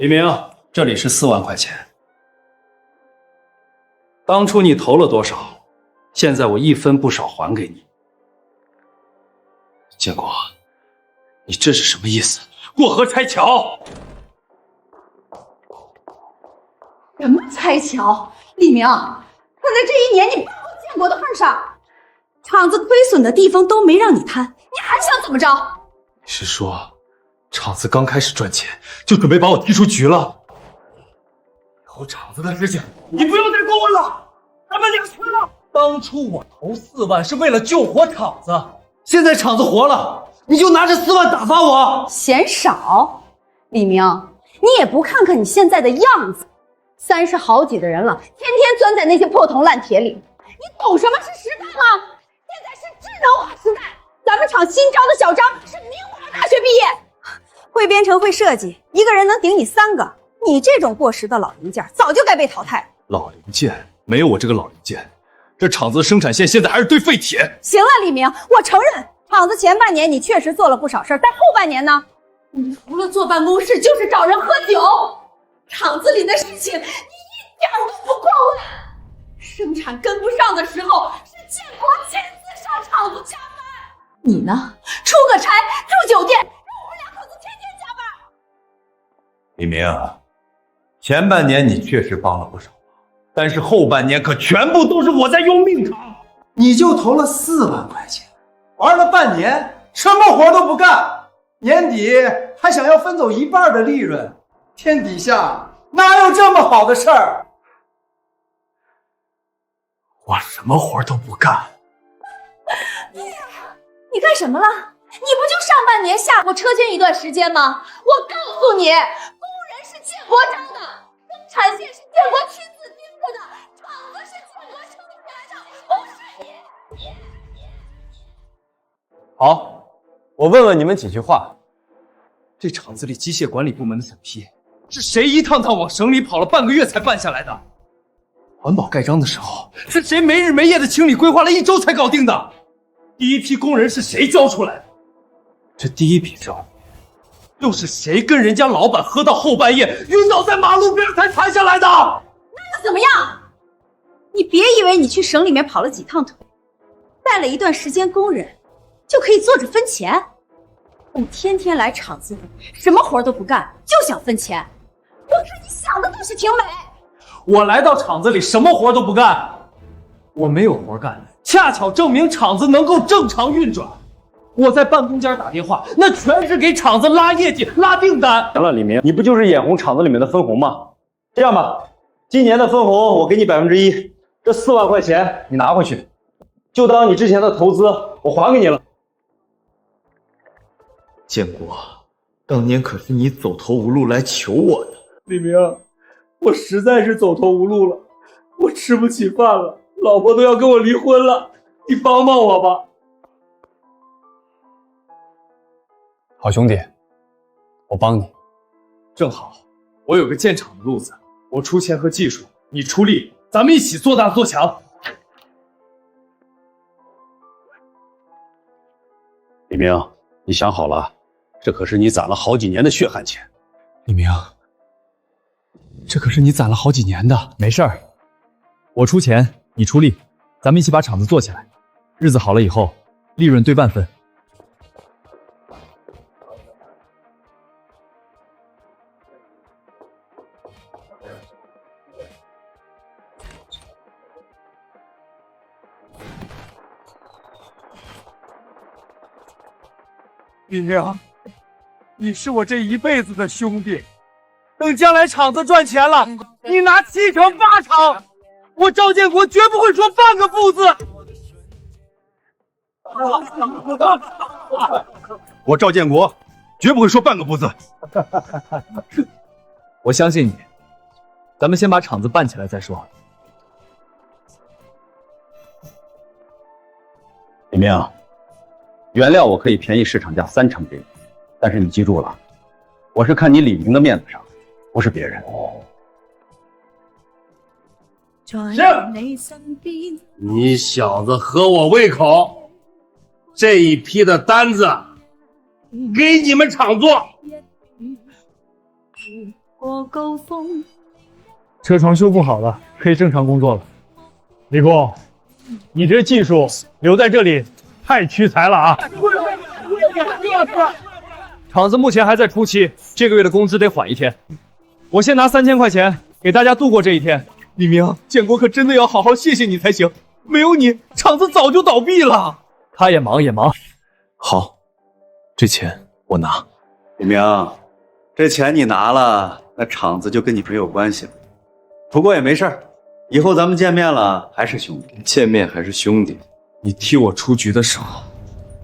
李明，这里是4万块钱。当初你投了多少，现在我1分不少还给你。建国，你这是什么意思？过河拆桥？什么拆桥？李明，看在这1年你帮我建国的份上，厂子亏损的地方都没让你摊，你还想怎么着？你是说，厂子刚开始赚钱就准备把我踢出局了？以后厂子的事情你不要再过问了，咱们两清了。当初我投4万是为了救活厂子，现在厂子活了，你就拿这4万打发我？嫌少？李明，你也不看看你现在的样子，30好几的人了，天天钻在那些破铜烂铁里，你懂什么是时代吗？现在是智能化时代，咱们厂新招的小张是明华大学毕业，会编程会设计，一个人能顶你3个。你这种过时的老零件早就该被淘汰。老零件？没有我这个老零件，这厂子的生产线现在还是堆废铁。行了，李明，我承认厂子前半年你确实做了不少事儿，但后半年呢？你除了坐办公室就是找人喝酒，厂子里的事情你一点都不过问。生产跟不上的时候，是建国亲自上厂子加班，你呢，出个差住酒店，让我们2口子天天加班。李明，前半年你确实帮了不少忙，但是后半年可全部都是我在用命扛。你就投了4万块钱，玩了半年，什么活都不干，年底还想要分走1半的利润，天底下哪有这么好的事儿？我什么活都不干。你干什么了？你不就上半年下过车间一段时间吗？我告诉你，工人是建国招的，生产线是建国亲自盯着的，厂子是建国撑起来的，不是你。好，我问问你们几句话。这厂子里机械管理部门的审批，是谁一趟趟往省里跑了半个月才办下来的？环保盖章的时候，是谁没日没夜的清理规划了1周才搞定的？第一批工人是谁招出来的？这第一笔账，又是谁跟人家老板喝到后半夜，晕倒在马路边才谈下来的？那又怎么样？你别以为你去省里面跑了几趟腿，带了一段时间工人，就可以坐着分钱。你天天来厂子里，什么活都不干，就想分钱。我看你想的倒是挺美。我来到厂子里什么活都不干，我没有活干，恰巧证明厂子能够正常运转。我在办公间打电话，那全是给厂子拉业绩、拉订单。行了，李明，你不就是眼红厂子里面的分红吗？这样吧，今年的分红我给你1%，这4万块钱你拿回去，就当你之前的投资我还给你了。建国，当年可是你走投无路来求我的。李明，我实在是走投无路了，我吃不起饭了，老婆都要跟我离婚了，你帮帮我吧。好兄弟，我帮你。正好，我有个建厂的路子，我出钱和技术，你出力，咱们一起做大做强。李明，你想好了，这可是你攒了好几年的血汗钱。李明，这可是你攒了好几年的。没事儿，我出钱，你出力，咱们一起把厂子做起来。日子好了以后，利润对半分。李明，你是我这一辈子的兄弟，等将来厂子赚钱了，你拿7成8成，我赵建国绝不会说半个不字。我赵建国绝不会说半个不字。我相信你，咱们先把厂子办起来再说。李明，原料我可以便宜市场价3成给你，但是你记住了，我是看你李明的面子上，不是别人。你小子合我胃口，这一批的单子给你们厂做。车床修复好了，可以正常工作了。李工，你这技术留在这里太屈才了啊！厂子目前还在初期，这个月的工资得缓1天。我先拿3000块钱给大家度过这一天。李明，建国可真的要好好谢谢你才行，没有你，厂子早就倒闭了。他也忙也忙。好，这钱我拿。李明，这钱你拿了，那厂子就跟你没有关系了。不过也没事儿，以后咱们见面了还是兄弟。见面还是兄弟，你替我出局的时候，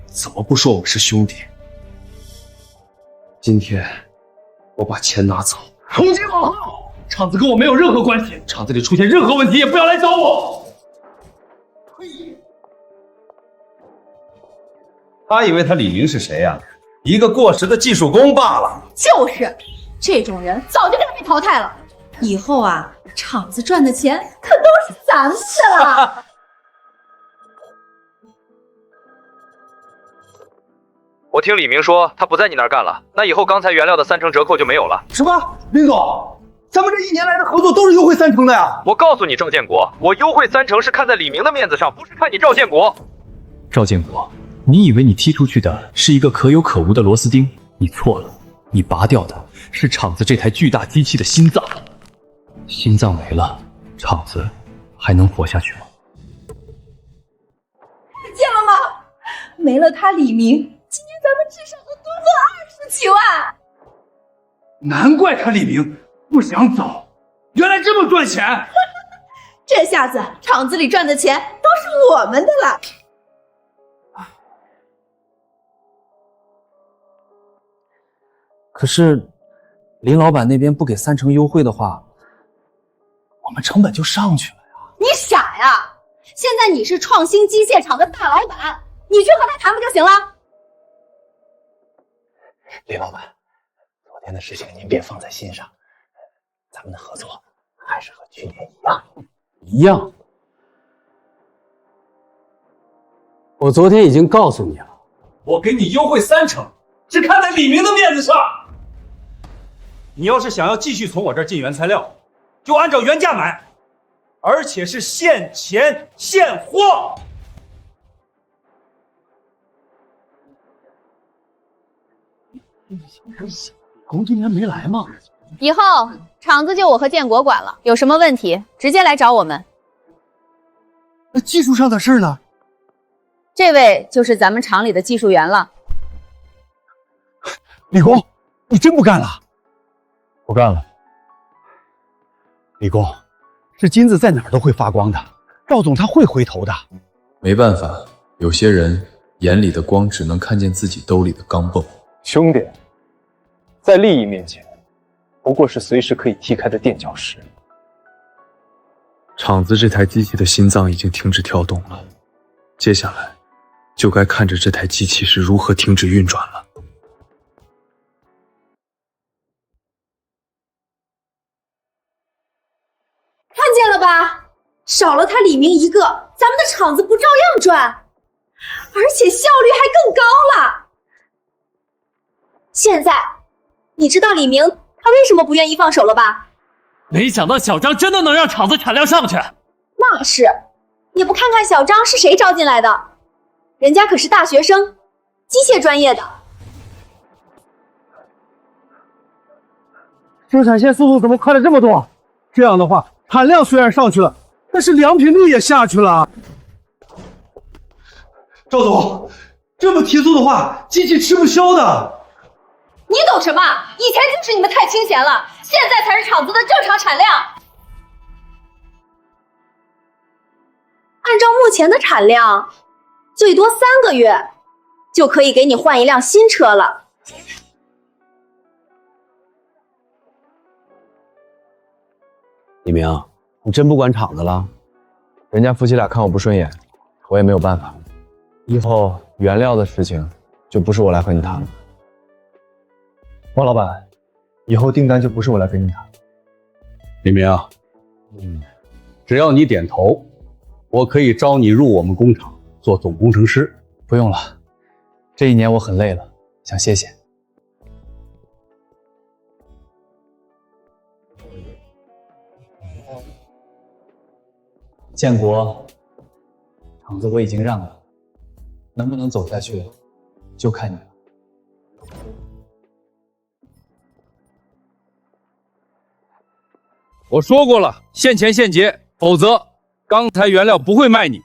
怎么不说我是兄弟？今天我把钱拿走，从今往后，厂子跟我没有任何关系，厂子里出现任何问题也不要来找我。他以为他李明是谁呀？一个过时的技术工罢了。就是，这种人早就该被淘汰了。以后啊，厂子赚的钱可都是咱们的了。我听李明说他不在你那儿干了，那以后钢材原料的30%折扣就没有了。什么？林总，咱们这1年来的合作都是优惠30%的呀！我告诉你，赵建国，我优惠30%是看在李明的面子上，不是看你赵建国。赵建国，你以为你踢出去的是一个可有可无的螺丝钉？你错了，你拔掉的是厂子这台巨大机器的心脏。心脏没了，厂子还能活下去吗？看见了吗？没了他李明，今年咱们至少能多赚27万。难怪他李明不想走，原来这么赚钱。这下子厂子里赚的钱都是我们的了。可是，林老板那边不给30%优惠的话，我们成本就上去了呀。你傻呀！现在你是创新机械厂的大老板，你去和他谈不就行了？林老板，昨天的事情您别放在心上，咱们的合作还是和去年一样。一样。我昨天已经告诉你了，我给你优惠30%，是看在李明的面子上。你要是想要继续从我这儿进原材料，就按照原价买，而且是现钱现货。红今年没来吗？以后厂子就我和建国管了，有什么问题直接来找我们。那技术上的事呢？这位就是咱们厂里的技术员了。李工，你真不干了？不干了。李工，这金子在哪儿都会发光的，赵总他会回头的。没办法，有些人眼里的光只能看见自己兜里的钢镚。兄弟，在利益面前，不过是随时可以踢开的垫脚石。厂子这台机器的心脏已经停止跳动了，接下来就该看着这台机器是如何停止运转了。看见了吧？少了他李明一个，咱们的厂子不照样赚，而且效率还更高了。现在，你知道李明他为什么不愿意放手了吧？没想到小张真的能让厂子产量上去。那是，也不看看小张是谁招进来的，人家可是大学生，机械专业的。生产线速度怎么快了这么多？这样的话，产量虽然上去了，但是良品率也下去了。赵总，这么提速的话，机器吃不消的。你懂什么？以前就是你们太清闲了，现在才是厂子的正常产量。按照目前的产量，最多3个月就可以给你换一辆新车了。李明，你真不管厂子了？人家夫妻俩看我不顺眼，我也没有办法。以后原料的事情就不是我来和你谈了。王老板，以后订单就不是我来跟你谈。李明，只要你点头，我可以招你入我们工厂做总工程师。不用了，这1年我很累了，想歇歇。建国，厂子我已经让了，能不能走下去，就看你了。我说过了，现钱现结，否则刚才原料不会卖你。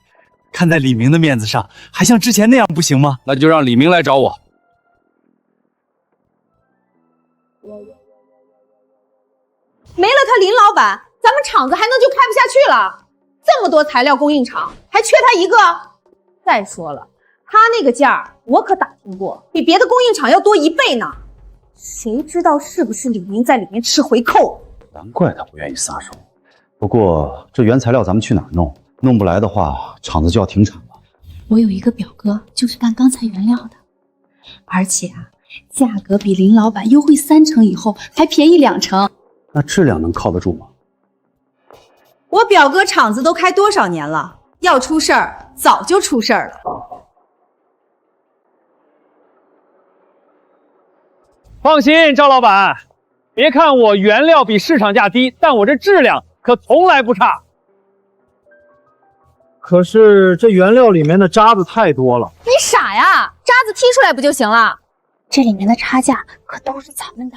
看在李明的面子上，还像之前那样不行吗？那就让李明来找我。没了他林老板，咱们厂子还能就开不下去了。这么多材料供应厂，还缺他一个。再说了，他那个价我可打听过，比别的供应厂要多1倍呢。谁知道是不是李明在里面吃回扣？难怪他不愿意撒手。不过这原材料咱们去哪儿弄？弄不来的话，厂子就要停产了。我有一个表哥就是干钢材原料的，而且价格比林老板优惠30%，以后还便宜20%。那质量能靠得住吗？我表哥厂子都开多少年了，要出事儿早就出事儿了。放心，赵老板，别看我原料比市场价低，但我这质量可从来不差。可是这原料里面的渣子太多了。你傻呀，渣子剔出来不就行了？这里面的差价可都是咱们的。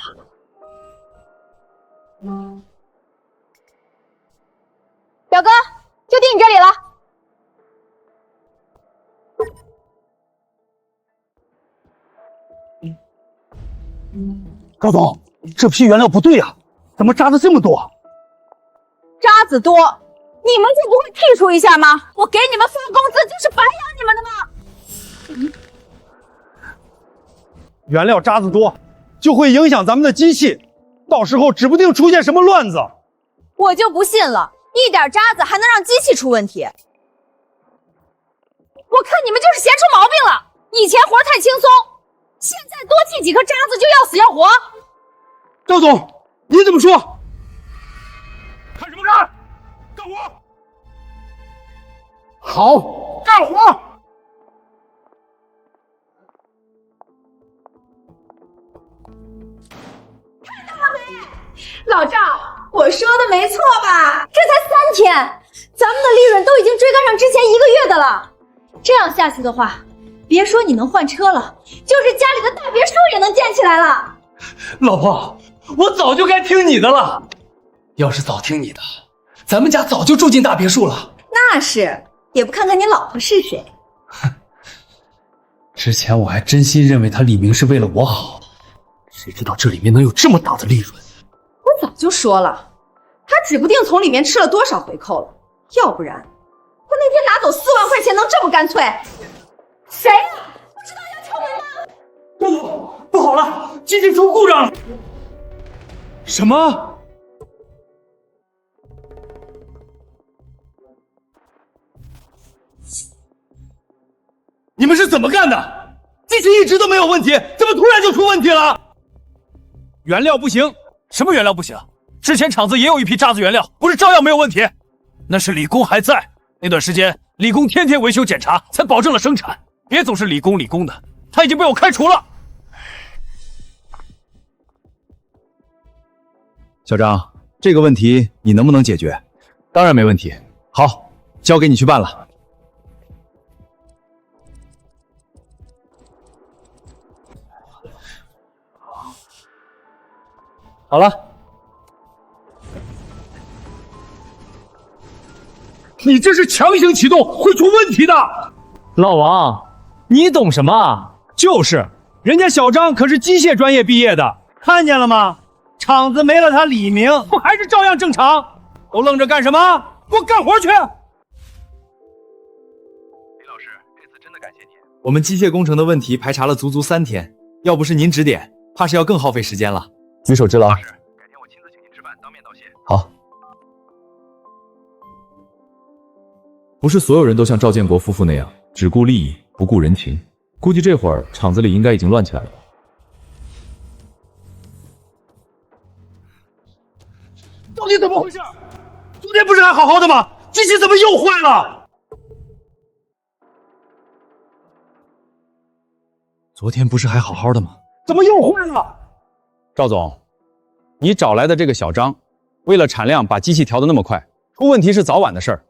表哥，就定你这里了。高总，这批原料不对呀，怎么渣子这么多？渣子多，你们就不会剔除一下吗？我给你们发工资就是白养你们的吗？原料渣子多，就会影响咱们的机器，到时候指不定出现什么乱子。我就不信了，一点渣子还能让机器出问题？我看你们就是闲出毛病了。以前活太轻松，现在多剔几颗渣子就要死要活。赵总，您怎么说？看什么看？干活！好，干活！老赵，我说的没错吧？这才3天，咱们的利润都已经追赶上之前1个月的了。这样下去的话，别说你能换车了，就是家里的大别墅也能建起来了。老婆，我早就该听你的了。要是早听你的，咱们家早就住进大别墅了。那是，也不看看你老婆是谁。之前我还真心认为他李明是为了我好，谁知道这里面能有这么大的利润。我早就说了，他指不定从里面吃了多少回扣了，要不然我那天拿走4万块钱能这么干脆？谁呀？不知道要敲门吗？赵总，不好了，机器出故障了。什么？你们是怎么干的？机器一直都没有问题，怎么突然就出问题了？原料不行？什么原料不行？之前厂子也有一批渣子原料，不是照样没有问题？那是李工还在，那段时间李工天天维修检查，才保证了生产。别总是李工的，他已经被我开除了。小张，这个问题你能不能解决？当然没问题。好，交给你去办了。好了，你这是强行启动，会出问题的。老王，你懂什么？就是，人家小张可是机械专业毕业的，看见了吗？厂子没了他李明，不还是照样正常？都愣着干什么？给我干活去！李老师，这次真的感谢您。我们机械工程的问题排查了足足3天，要不是您指点，怕是要更耗费时间了。举手之劳。改天我亲自请您吃饭，当面道谢。好。不是所有人都像赵建国夫妇那样只顾利益不顾人情，估计这会儿厂子里应该已经乱起来了。到底怎么回事？昨天不是还好好的吗？机器怎么又坏了？昨天不是还好好的吗？怎么又坏了？赵总，你找来的这个小张，为了产量把机器调得那么快，出问题是早晚的事儿，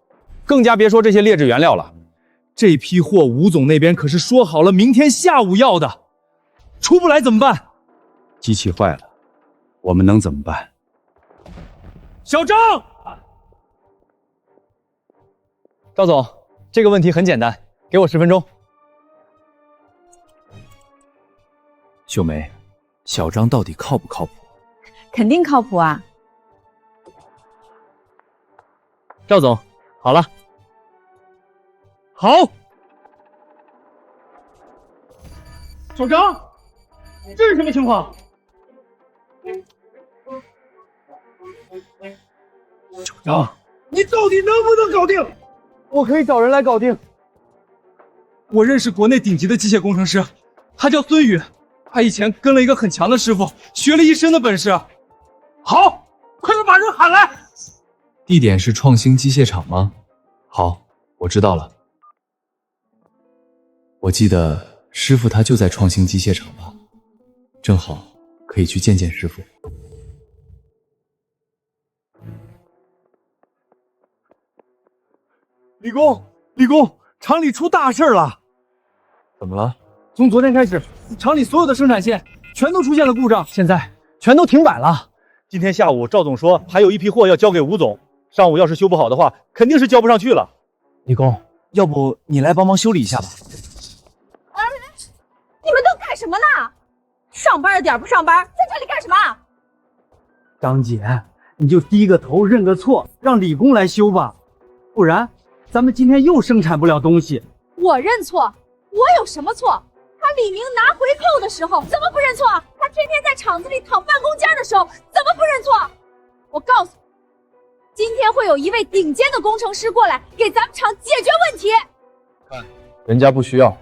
更加别说这些劣质原料了。这批货吴总那边可是说好了明天下午要的，出不来怎么办？机器坏了，我们能怎么办？小张，赵总，这个问题很简单，给我10分钟。秀梅，小张到底靠不靠谱？肯定靠谱啊！赵总，好了，好。小张，这是什么情况？小张，你到底能不能搞定？我可以找人来搞定。我认识国内顶级的机械工程师，他叫孙宇，他以前跟了一个很强的师傅，学了一身的本事。好，快点把人喊来。地点是创新机械厂吗？好，我知道了。我记得师傅他就在创新机械厂吧，正好可以去见见师傅。李工，厂里出大事了！怎么了？从昨天开始，厂里所有的生产线全都出现了故障，现在全都停摆了。今天下午赵总说还有一批货要交给吴总，上午要是修不好的话，肯定是交不上去了。李工，要不你来帮忙修理一下吧？你们都干什么呢？上班的点不上班，在这里干什么？张姐，你就低个头认个错，让李工来修吧，不然咱们今天又生产不了东西。我认错，我有什么错？他李明拿回扣的时候怎么不认错？他天天在厂子里躺办公间的时候怎么不认错？我告诉你，今天会有一位顶尖的工程师过来给咱们厂解决问题。人家不需要。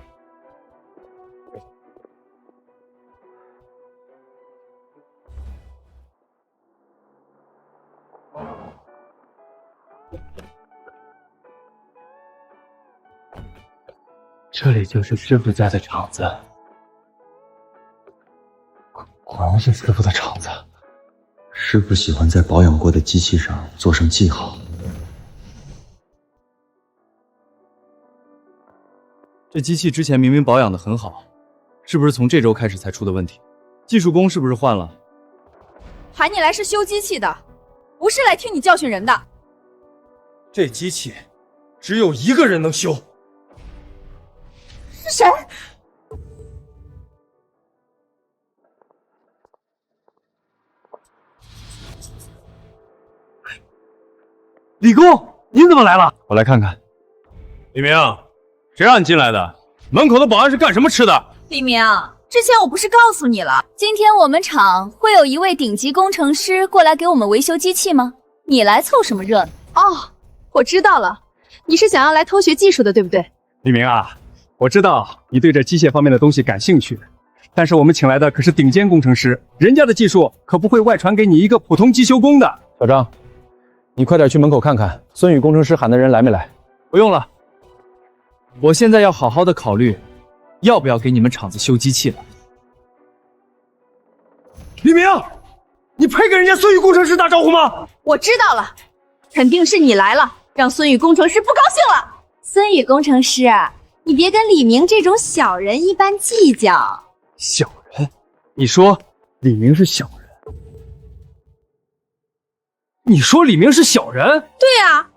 这里就是师傅家的厂子，果然是师傅的厂子。师傅喜欢在保养过的机器上做上记号。这机器之前明明保养的很好，是不是从这周开始才出的问题？技术工是不是换了？喊你来是修机器的，不是来听你教训人的。这机器只有一个人能修。是谁？李工，您怎么来了？我来看看。李明，谁让你进来的？门口的保安是干什么吃的？李明，之前我不是告诉你了，今天我们厂会有一位顶级工程师过来给我们维修机器吗？你来凑什么热闹？哦，我知道了，你是想要来偷学技术的，对不对？李明啊，我知道你对这机械方面的东西感兴趣，但是我们请来的可是顶尖工程师，人家的技术可不会外传给你一个普通机修工的。小张，你快点去门口看看，孙宇工程师喊的人来没来？不用了，我现在要好好的考虑，要不要给你们厂子修机器了。李明，你配给人家孙宇工程师打招呼吗？我知道了，肯定是你来了，让孙宇工程师不高兴了。孙宇工程师，你别跟李明这种小人一般计较。小人？你说李明是小人？你说李明是小人？对啊。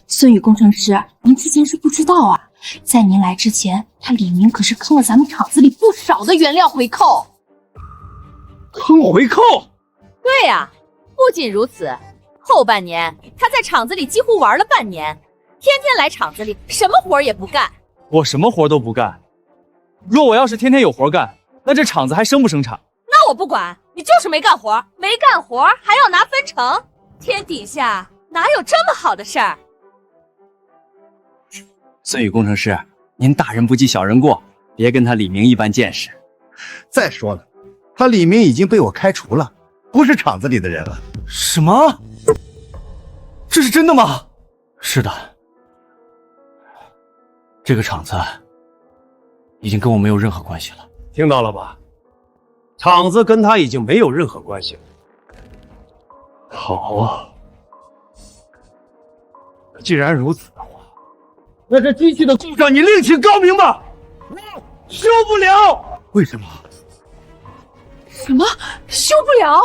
孙宇工程师，您之前是不知道啊，在您来之前，他李明可是坑了咱们厂子里不少的原料回扣。坑回扣？对呀，不仅如此，后半年他在厂子里几乎玩了半年，天天来厂子里，什么活也不干。我什么活都不干。若我要是天天有活干，那这厂子还生不生产？那我不管，你就是没干活，没干活还要拿分成，天底下哪有这么好的事儿？孙宇工程师，您大人不计小人过，别跟他李明一般见识。再说了，他李明已经被我开除了，不是厂子里的人了。什么？这是真的吗？是的，这个厂子已经跟我没有任何关系了。听到了吧？厂子跟他已经没有任何关系了。好啊，既然如此的话，那这机器的故障你另请高明吧，我修不了。为什么？什么修不了？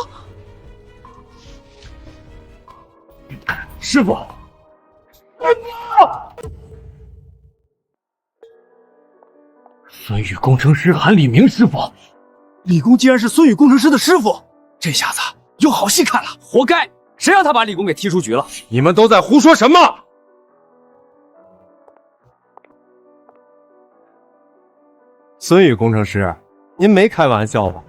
师傅，孙宇工程师喊李明师傅，李工竟然是孙宇工程师的师傅，这下子有好戏看了。活该！谁让他把李工给踢出局了？你们都在胡说什么？孙宇工程师，您没开玩笑吧？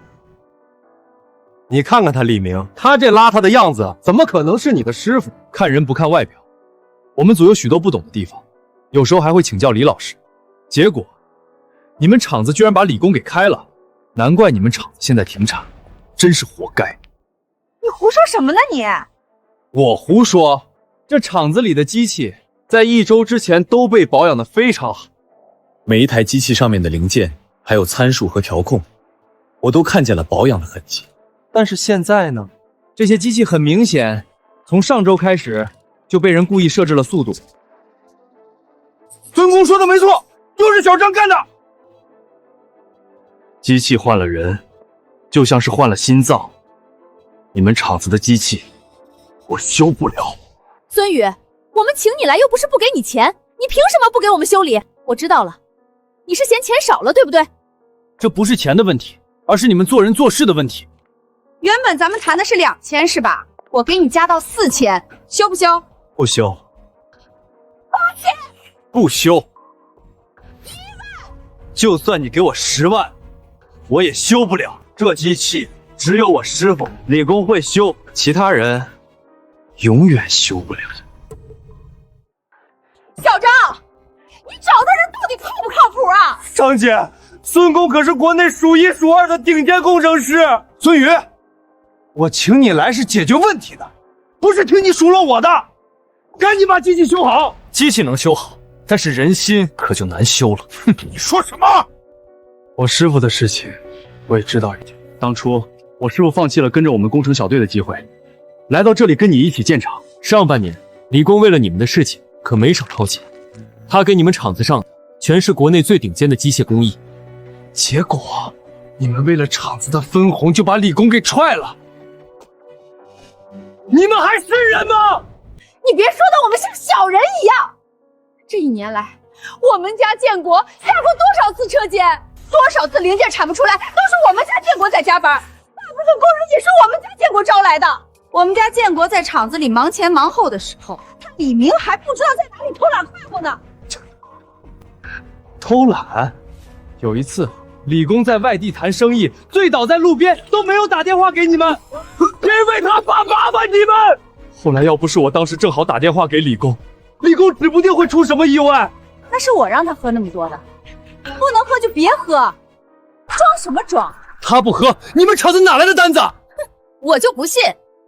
你看看他李明，他这邋遢的样子，怎么可能是你的师傅？看人不看外表，我们组有许多不懂的地方，有时候还会请教李老师。结果，你们厂子居然把李工给开了，难怪你们厂子现在停产，真是活该！你胡说什么呢你？我胡说，这厂子里的机器在1周之前都被保养得非常好，每一台机器上面的零件还有参数和调控，我都看见了保养的痕迹。但是现在呢，这些机器很明显从上周开始就被人故意设置了速度。孙工说的没错，就是小张干的。机器换了人，就像是换了心脏。你们厂子的机器我修不了。孙宇，我们请你来又不是不给你钱，你凭什么不给我们修理？我知道了，你是嫌钱少了，对不对？这不是钱的问题，而是你们做人做事的问题。原本咱们谈的是2000是吧？我给你加到4000，修不修？不修。8000！不修。就算你给我10万，我也修不了。这机器只有我师傅李工会修，其他人永远修不了。小张，你找的人到底靠不靠谱啊？张姐，孙工可是国内数1数2的顶尖工程师。孙宇，我请你来是解决问题的，不是听你数落我的。赶紧把机器修好。机器能修好，但是人心可就难修了。哼，你说什么？我师傅的事情我也知道一点。当初我师傅放弃了跟着我们工程小队的机会，来到这里跟你一起建厂。上半年李工为了你们的事情可没少掏钱，他给你们厂子上的全是国内最顶尖的机械工艺，结果你们为了厂子的分红就把李工给踹了。你们还是人吗？你别说的我们像小人一样。这1年来，我们家建国下过多少次车间，多少次零件产不出来，都是我们家建国在加班，大部分工人也是我们家建国招来的。我们家建国在厂子里忙前忙后的时候，他李明还不知道在哪里偷懒快活呢。偷懒？有一次李工在外地谈生意，醉倒在路边，都没有打电话给你们，因为他怕麻烦你们。后来要不是我当时正好打电话给李工，李工指不定会出什么意外。那是我让他喝那么多的，不能喝就别喝，装什么装？他不喝，你们厂子哪来的单子？我就不信，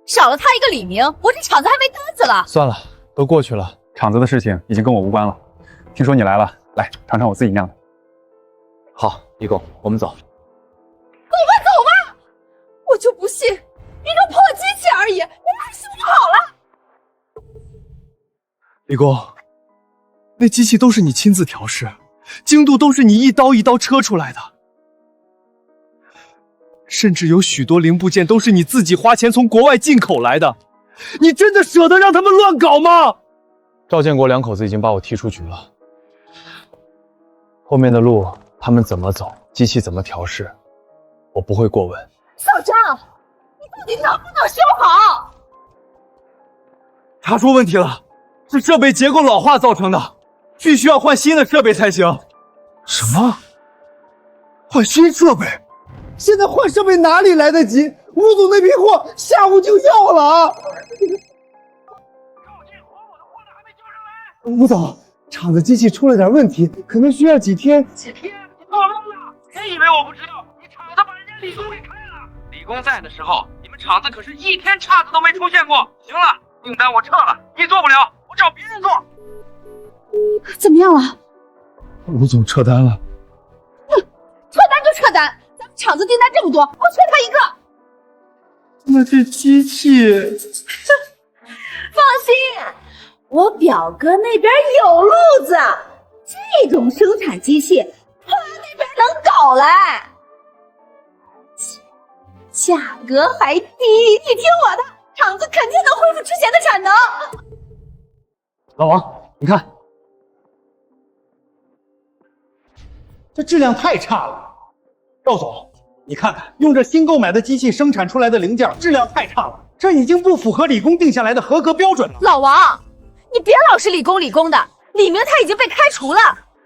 少了他一个李明，我这厂子还没单子了。算了，都过去了，厂子的事情已经跟我无关了。听说你来了，来尝尝我自己酿的。好，李工，我们走。我们走吧，我就不信，一个破机器而已，你们还修不好了。李工，那机器都是你亲自调试，精度都是你一刀一刀车出来的，甚至有许多零部件都是你自己花钱从国外进口来的，你真的舍得让他们乱搞吗？赵建国2口子已经把我踢出局了，后面的路他们怎么走，机器怎么调试，我不会过问。小张，你到底能不能修好？查出问题了，是设备结构老化造成的，必须要换新的设备才行。什么？换新设备？现在换设备哪里来得及？吴总那批货下午就要了啊！吴总，厂子机器出了点问题，可能需要几天。几天？你做梦了！真以为我不知道？你厂子把人家李工给开了。李工在的时候，你们厂子可是一天岔子都没出现过。行了，订单我撤了，你做不了，我找别人做。怎么样了？吴总撤单了。撤单就撤单，咱们厂子订单这么多，我缺他一个。那这机器，我表哥那边有路子，这种生产机器，他那边能搞来，价格还低。你听我的，厂子肯定能恢复之前的产能。老王，你看，这质量太差了。赵总，你看看，用这新购买的机器生产出来的零件，质量太差了，这已经不符合理工定下来的合格标准了。老王，你别老是理工的，李明他已经被开除了，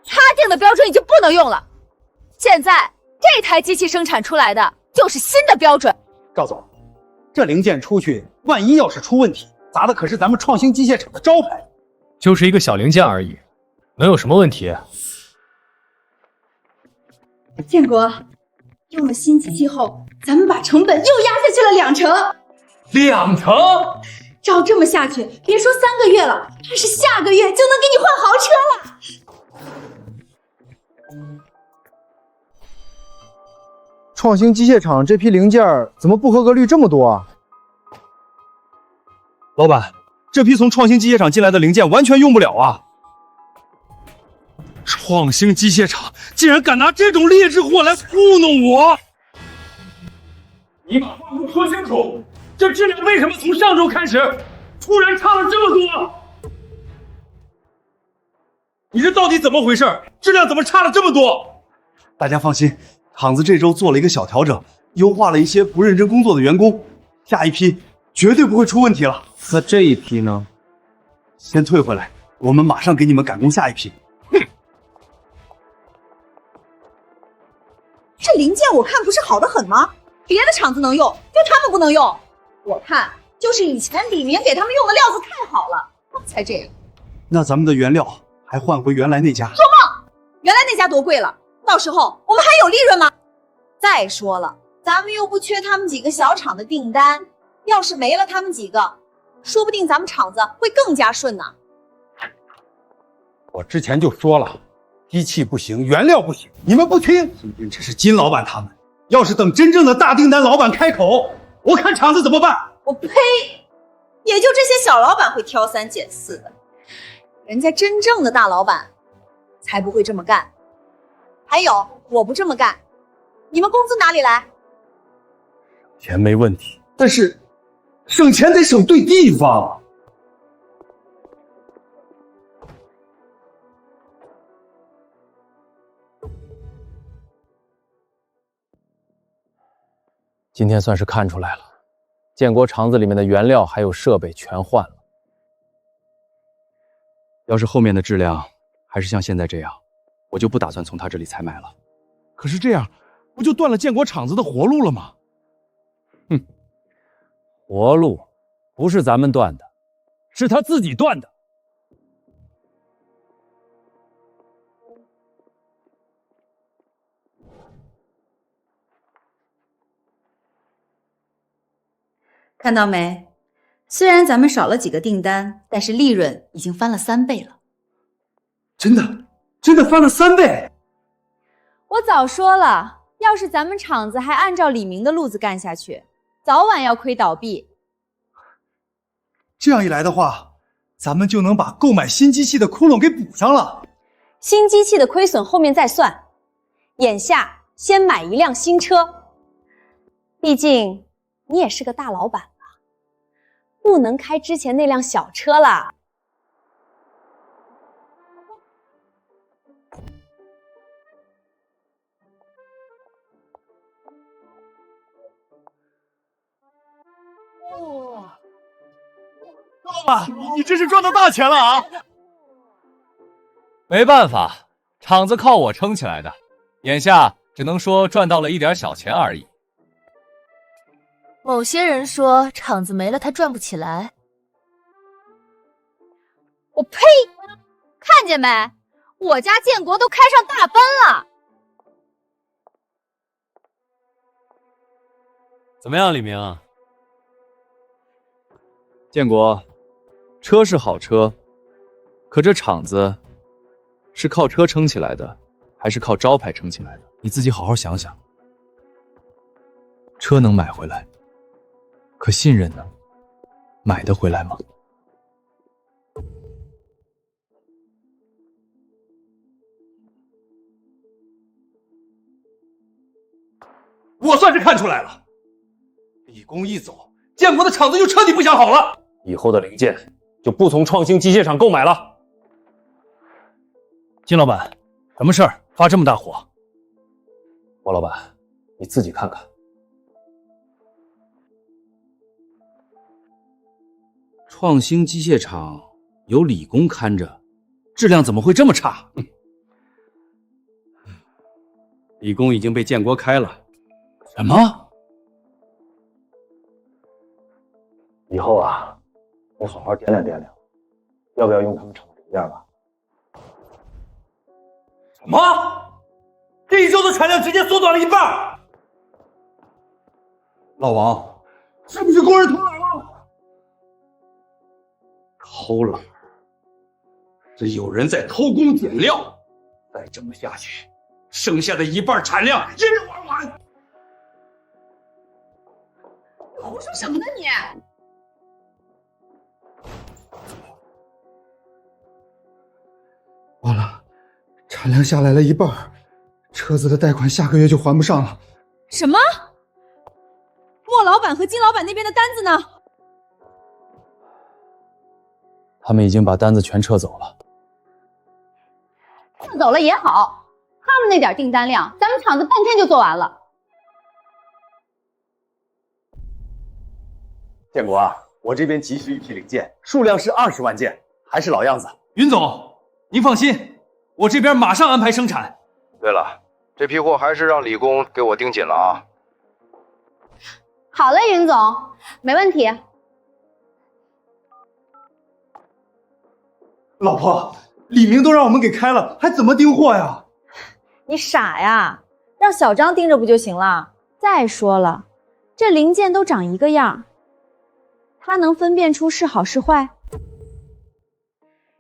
他定的标准已经不能用了。现在这台机器生产出来的就是新的标准。赵总，这零件出去，万一要是出问题，砸的可是咱们创新机械厂的招牌。就是一个小零件而已，能有什么问题？建国，用了新机器后，咱们把成本又压下去了2成。2成？照这么下去，别说3个月了，怕是下个月就能给你换豪车了。创新机械厂这批零件怎么不合格率这么多啊？老板，这批从创新机械厂进来的零件完全用不了啊！创新机械厂竟然敢拿这种劣质货来糊弄我！你把话给我说清楚，这质量为什么从上周开始突然差了这么多？你这到底怎么回事？质量怎么差了这么多？大家放心，厂子这周做了一个小调整，优化了一些不认真工作的员工，下一批绝对不会出问题了。那这一批呢？先退回来，我们马上给你们赶工下一批。这零件我看不是好的很吗？别的厂子能用，就他们不能用。我看就是以前李明给他们用的料子太好了，才这样。那咱们的原料还换回原来那家？做梦！原来那家多贵了，到时候我们还有利润吗？再说了，咱们又不缺他们几个小厂的订单，要是没了他们几个，说不定咱们厂子会更加顺呢。我之前就说了，机器不行，原料不行，你们不听。这是金老板他们，要是等真正的大订单老板开口，我看厂子怎么办？我呸！也就这些小老板会挑3拣4的，人家真正的大老板才不会这么干。还有，我不这么干，你们工资哪里来？钱没问题，但是省钱得省对地方。今天算是看出来了，建国厂子里面的原料还有设备全换了。要是后面的质量还是像现在这样，我就不打算从他这里采买了。可是这样不就断了建国厂子的活路了吗？哼，活路不是咱们断的，是他自己断的。看到没？虽然咱们少了几个订单，但是利润已经翻了3倍了。真的翻了3倍！我早说了，要是咱们厂子还按照李明的路子干下去，早晚要亏倒闭。这样一来的话，咱们就能把购买新机器的窟窿给补上了。新机器的亏损后面再算，眼下先买一辆新车。毕竟你也是个大老板了，不能开之前那辆小车了。老板，你这是赚到大钱了啊！没办法，厂子靠我撑起来的，眼下只能说赚到了一点小钱而已。某些人说厂子没了他赚不起来。我呸！看见没？我家建国都开上大奔了。怎么样，李明？建国，车是好车，可这厂子是靠车撑起来的，还是靠招牌撑起来的？你自己好好想想。车能买回来，可信任呢？买得回来吗？我算是看出来了，李工一走，建国的厂子就彻底不想好了。以后的零件就不从创兴机械厂购买了。金老板，什么事儿发这么大火？王老板，你自己看看。创兴机械厂有李工看着，质量怎么会这么差？李工已经被建国开了。什么？以后啊，你好好掂量掂量，要不要用他们厂的零件了？什么？这一周的产量直接缩短了一半！老王，是不是工人偷懒了？偷懒？是有人在偷工减料。再这么下去，剩下的一半产量也得玩完。胡说什么呢你？完了，产量下来了一半，车子的贷款下个月就还不上了。什么？莫老板和金老板那边的单子呢？他们已经把单子全撤走了。撤走了也好，他们那点订单量，咱们厂子半天就做完了。建国啊，我这边急需一批零件，数量是20万件，还是老样子。云总，您放心，我这边马上安排生产。对了，这批货还是让李工给我盯紧了啊。好嘞，云总，没问题。老婆，李明都让我们给开了，还怎么盯货呀？你傻呀，让小张盯着不就行了？再说了，这零件都长一个样，他能分辨出是好是坏？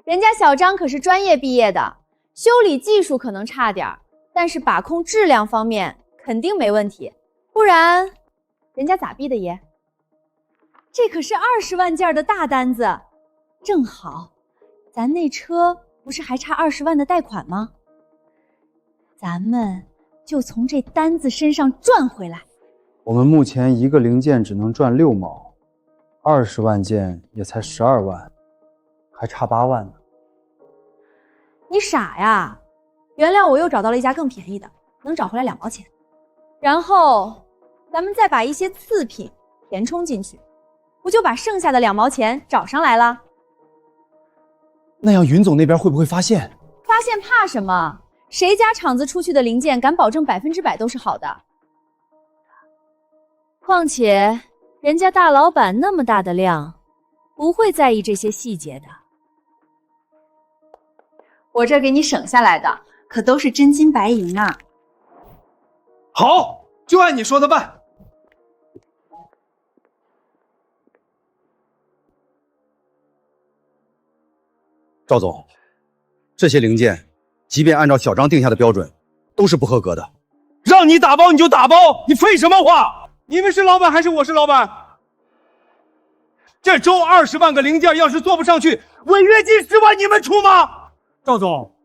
人家小张可是专业毕业的，修理技术可能差点，但是把控质量方面肯定没问题，不然人家咋毕的业？这可是20万件的大单子，正好咱那车不是还差20万的贷款吗？咱们就从这单子身上赚回来。我们目前一个零件只能赚6毛，20万件也才12万，还差8万呢。你傻呀？原料我又找到了一家更便宜的，能找回来2毛钱。然后咱们再把一些次品填充进去，不就把剩下的2毛钱找上来了？那样云总那边会不会发现？发现怕什么？谁家厂子出去的零件敢保证100%都是好的？况且人家大老板那么大的量，不会在意这些细节的。我这给你省下来的可都是真金白银啊！好，就按你说的办。赵总，这些零件，即便按照小张定下的标准，都是不合格的。让你打包你就打包，你废什么话？你们是老板还是我是老板？这周20万个零件要是做不上去，违约金10万你们出吗？赵总，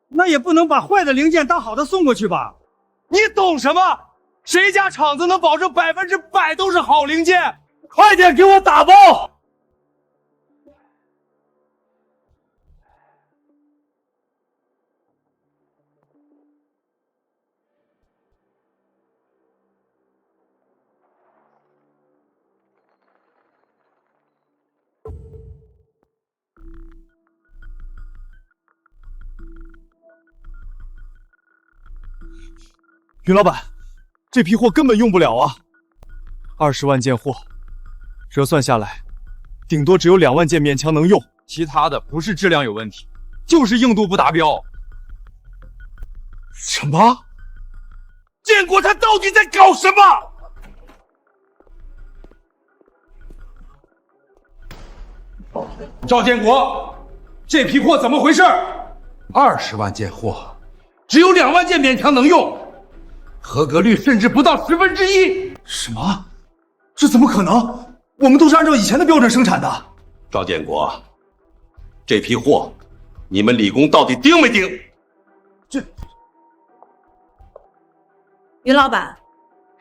那也不能把坏的零件当好的送过去吧？你懂什么？谁家厂子能保证100%都是好零件？快点给我打包！云老板，这批货根本用不了啊！20万件货，折算下来，顶多只有2万件勉强能用，其他的不是质量有问题，就是硬度不达标。什么？建国他到底在搞什么？赵建国，这批货怎么回事？20万件货，只有2万件勉强能用。合格率甚至不到1/10。什么？这怎么可能？我们都是按照以前的标准生产的。赵建国，这批货你们李工到底盯没盯？云老板，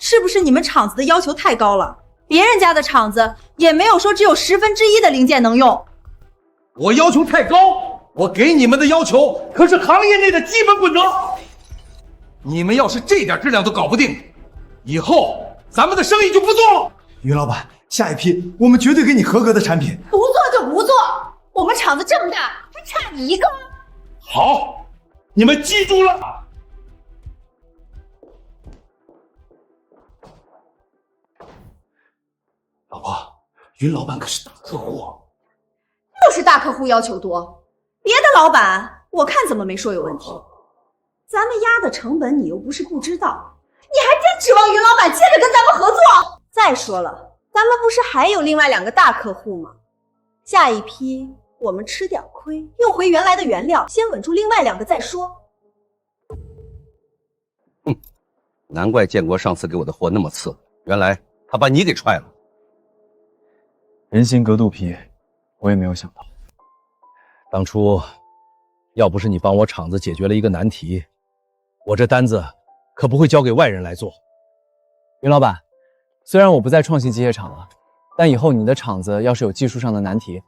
是不是你们厂子的要求太高了？别人家的厂子也没有说只有1/10的零件能用。我要求太高，我给你们的要求可是行业内的基本准则。你们要是这点质量都搞不定，以后咱们的生意就不做了。于老板，下一批我们绝对给你合格的产品。不做就不做，我们厂子这么大，还差你一个。好，你们记住了。老婆，云老板可是大客户啊。就是大客户要求多，别的老板我看怎么没说有问题。咱们压的成本你又不是不知道，你还真指望云老板接着跟咱们合作？再说了，咱们不是还有另外2个大客户吗？下一批我们吃点亏，用回原来的原料，先稳住另外2个再说。难怪建国上次给我的货那么次，原来他把你给踹了。人心隔肚皮，我也没有想到。当初要不是你帮我厂子解决了一个难题，我这单子可不会交给外人来做。云老板，虽然我不在创新机械厂了，但以后你的厂子要是有技术上的难题，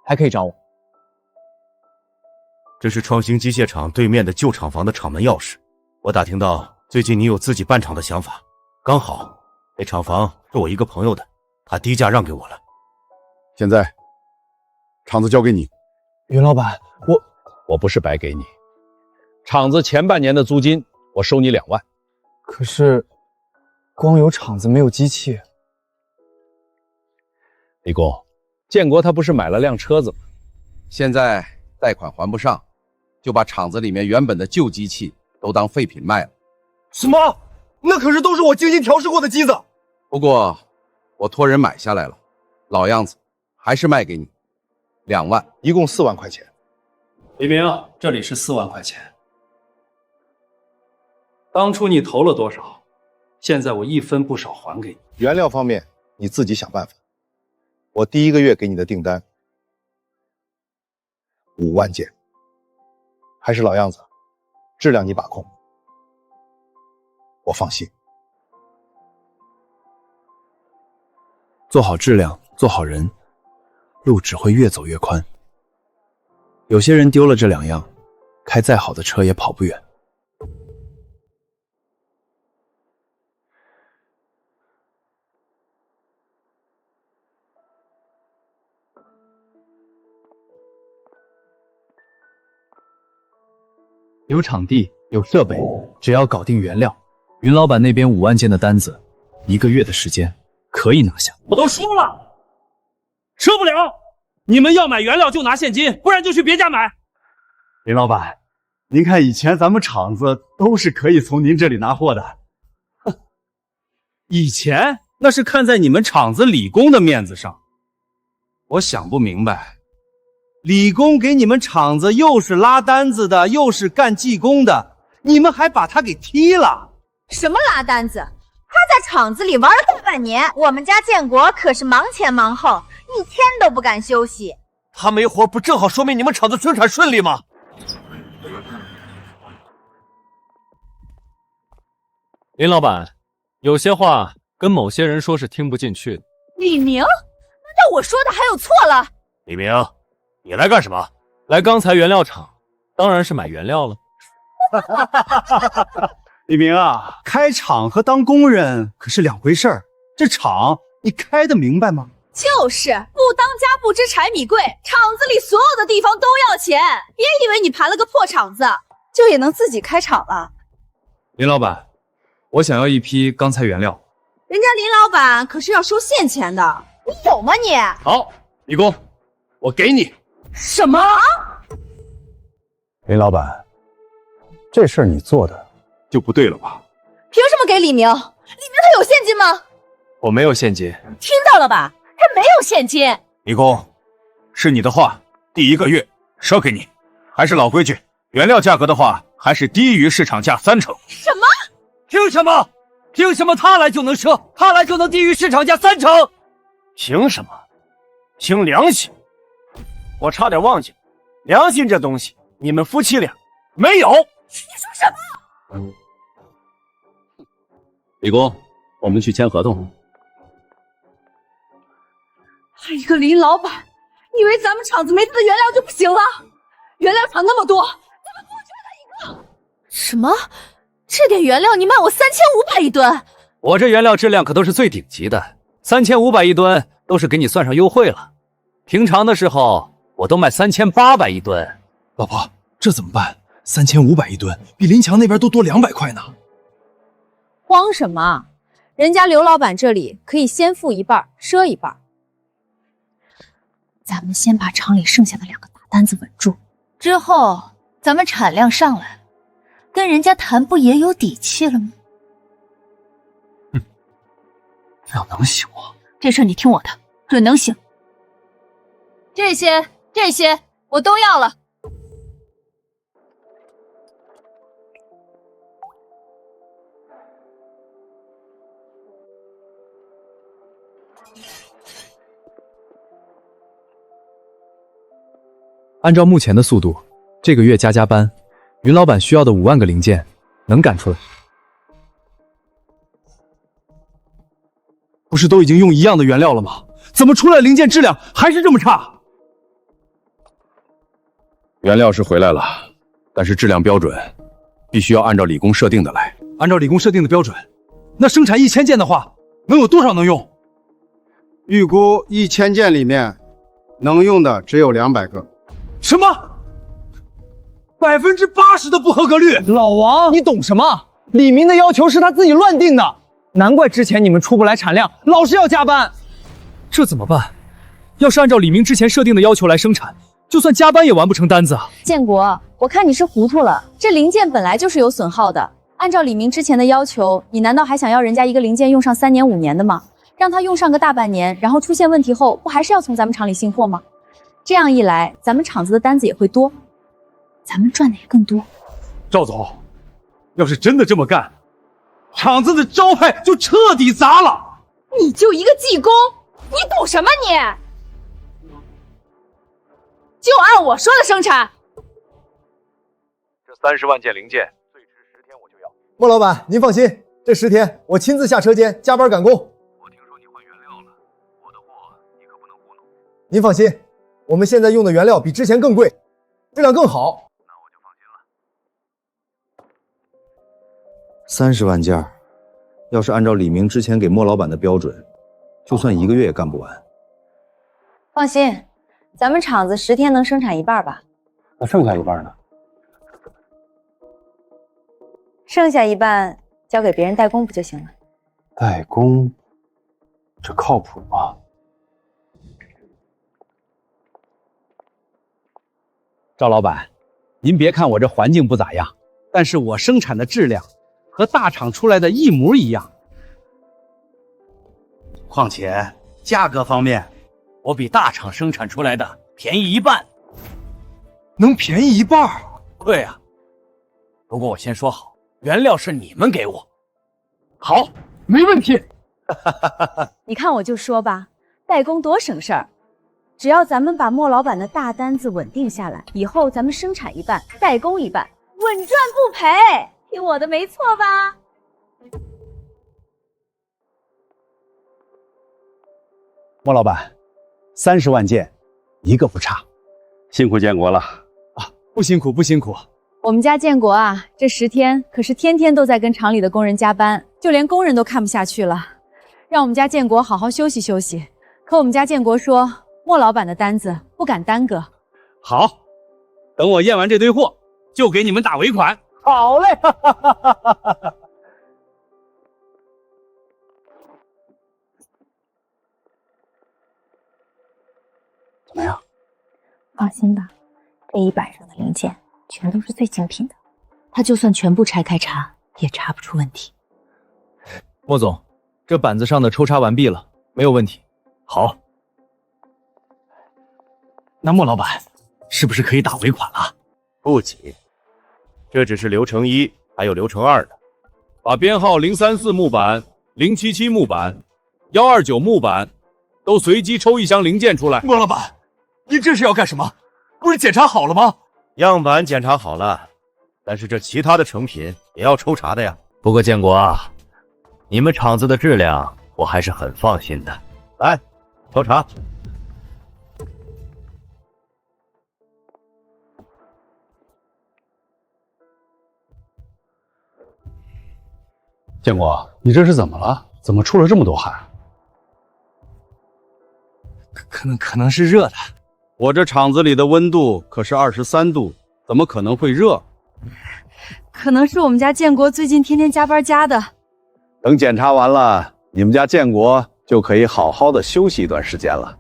还可以找我。这是创新机械厂对面的旧厂房的厂门钥匙。我打听到最近你有自己办厂的想法，刚好那厂房是我一个朋友的，他低价让给我了。现在厂子交给你。云老板，我不是白给你，厂子前半年的租金我收你2万。可是光有厂子没有机器。李工，建国他不是买了辆车子吗？现在贷款还不上，就把厂子里面原本的旧机器都当废品卖了。什么？那可是都是我精心调试过的机子。不过我托人买下来了，老样子，还是卖给你2万，一共4万块钱。李明，这里是4万块钱。当初你投了多少？现在我1分不少还给你。原料方面你自己想办法。我第1个月给你的订单5万件，还是老样子，质量你把控，我放心。做好质量，做好人，路只会越走越宽。有些人丢了这2样，开再好的车也跑不远。有场地，有设备，只要搞定原料，云老板那边5万件的单子，1个月的时间可以拿下。我都说了，吃不了。你们要买原料就拿现金，不然就去别家买。林老板，您看以前咱们厂子都是可以从您这里拿货的。以前那是看在你们厂子李工的面子上。我想不明白，李工给你们厂子又是拉单子的，又是干技工的，你们还把他给踢了？什么拉单子？他在厂子里玩了大半年，我们家建国可是忙前忙后，一天都不敢休息。他没活不正好说明你们厂子生产顺利吗？林老板，有些话跟某些人说是听不进去的。李明，难道我说的还有错了？李明，你来干什么？来钢材原料厂，当然是买原料了。李明啊，开厂和当工人可是2回事儿。这厂你开得明白吗？就是不当家不知柴米贵，厂子里所有的地方都要钱。别以为你盘了个破厂子，就也能自己开厂了。林老板，我想要一批钢材原料。人家林老板可是要收现钱的，你有吗你？好，李工，我给你。什么？林老板，这事儿你做的就不对了吧？凭什么给李明？李明他有现金吗？我没有现金。听到了吧？他没有现金。李工，是你的话，第1个月烧给你。还是老规矩，原料价格的话，还是低于市场价30%。什么？凭什么？凭什么他来就能赊，他来就能低于市场价30%？凭什么？凭良心。我差点忘记了，良心这东西，你们夫妻俩没有。你说什么？李工，我们去签合同。还一个林老板，你以为咱们厂子没他的原料就不行了？原料厂那么多，怎么不缺他一个？什么？这点原料你卖我3500一吨？我这原料质量可都是最顶级的，3500一吨都是给你算上优惠了。平常的时候我都卖3800一吨。老婆，这怎么办？3500一吨，比林强那边都多200块呢。慌什么？人家刘老板这里可以先付一半，赊一半。咱们先把厂里剩下的2个大单子稳住，之后咱们产量上来了，跟人家谈不也有底气了吗？这样能行吗？这事你听我的，准能行。这些我都要了。按照目前的速度，这个月加班，云老板需要的5万个零件能赶出来。不是都已经用一样的原料了吗？怎么出来零件质量还是这么差？原料是回来了，但是质量标准必须要按照理工设定的来。按照理工设定的标准，那生产1000件的话，能有多少能用？预估1000件里面能用的只有200个。什么？80%的不合格率？老王，你懂什么？李明的要求是他自己乱定的，难怪之前你们出不来产量，老是要加班。这怎么办？要是按照李明之前设定的要求来生产，就算加班也完不成单子啊！建国，我看你是糊涂了，这零件本来就是有损耗的。按照李明之前的要求，你难道还想要人家一个零件用上3年5年的吗？让他用上个大半年，然后出现问题后，不还是要从咱们厂里进货吗？这样一来，咱们厂子的单子也会多，咱们赚的也更多。赵总，要是真的这么干，厂子的招牌就彻底砸了。你就一个技工，你懂什么你？就按我说的生产。这30万件零件，最迟10天我就要。莫老板，您放心，这10天我亲自下车间加班赶工。我听说你换原料了，我的货你可不能糊弄。您放心，我们现在用的原料比之前更贵，质量更好。那我就放心了。30万件，要是按照李明之前给莫老板的标准，就算1个月也干不完。放心，咱们厂子10天能生产一半吧？那剩下一半呢？剩下一半交给别人代工不就行了？代工，这靠谱吗？赵老板，您别看我这环境不咋样，但是我生产的质量和大厂出来的一模一样。况且价格方面，我比大厂生产出来的便宜1半。能便宜1半？对啊。不过我先说好，原料是你们给我。好，没问题。你看我就说吧，代工多省事儿。只要咱们把莫老板的大单子稳定下来，以后咱们生产一半，代工一半，稳赚不赔。听我的没错吧？莫老板，30万件，一个不差。辛苦建国了啊！不辛苦，不辛苦。我们家建国啊，这10天可是天天都在跟厂里的工人加班，就连工人都看不下去了，让我们家建国好好休息休息。可我们家建国说，莫老板的单子不敢耽搁。好，等我验完这堆货，就给你们打尾款。好嘞！怎么样？放心吧，这一板上的零件全都是最精品的，他就算全部拆开查，也查不出问题。莫总，这板子上的抽查完毕了，没有问题。好，那莫老板是不是可以打尾款了？不急，这只是流程1，还有流程2的。把编号034木板、077木板、129木板都随机抽1箱零件出来。莫老板，您这是要干什么？不是检查好了吗？样板检查好了，但是这其他的成品也要抽查的呀。不过建国啊，你们厂子的质量我还是很放心的。来，喝茶。建国，你这是怎么了？怎么出了这么多汗？可能是热的。我这厂子里的温度可是23度，怎么可能会热？可能是我们家建国最近天天加班加的。等检查完了，你们家建国就可以好好的休息一段时间了。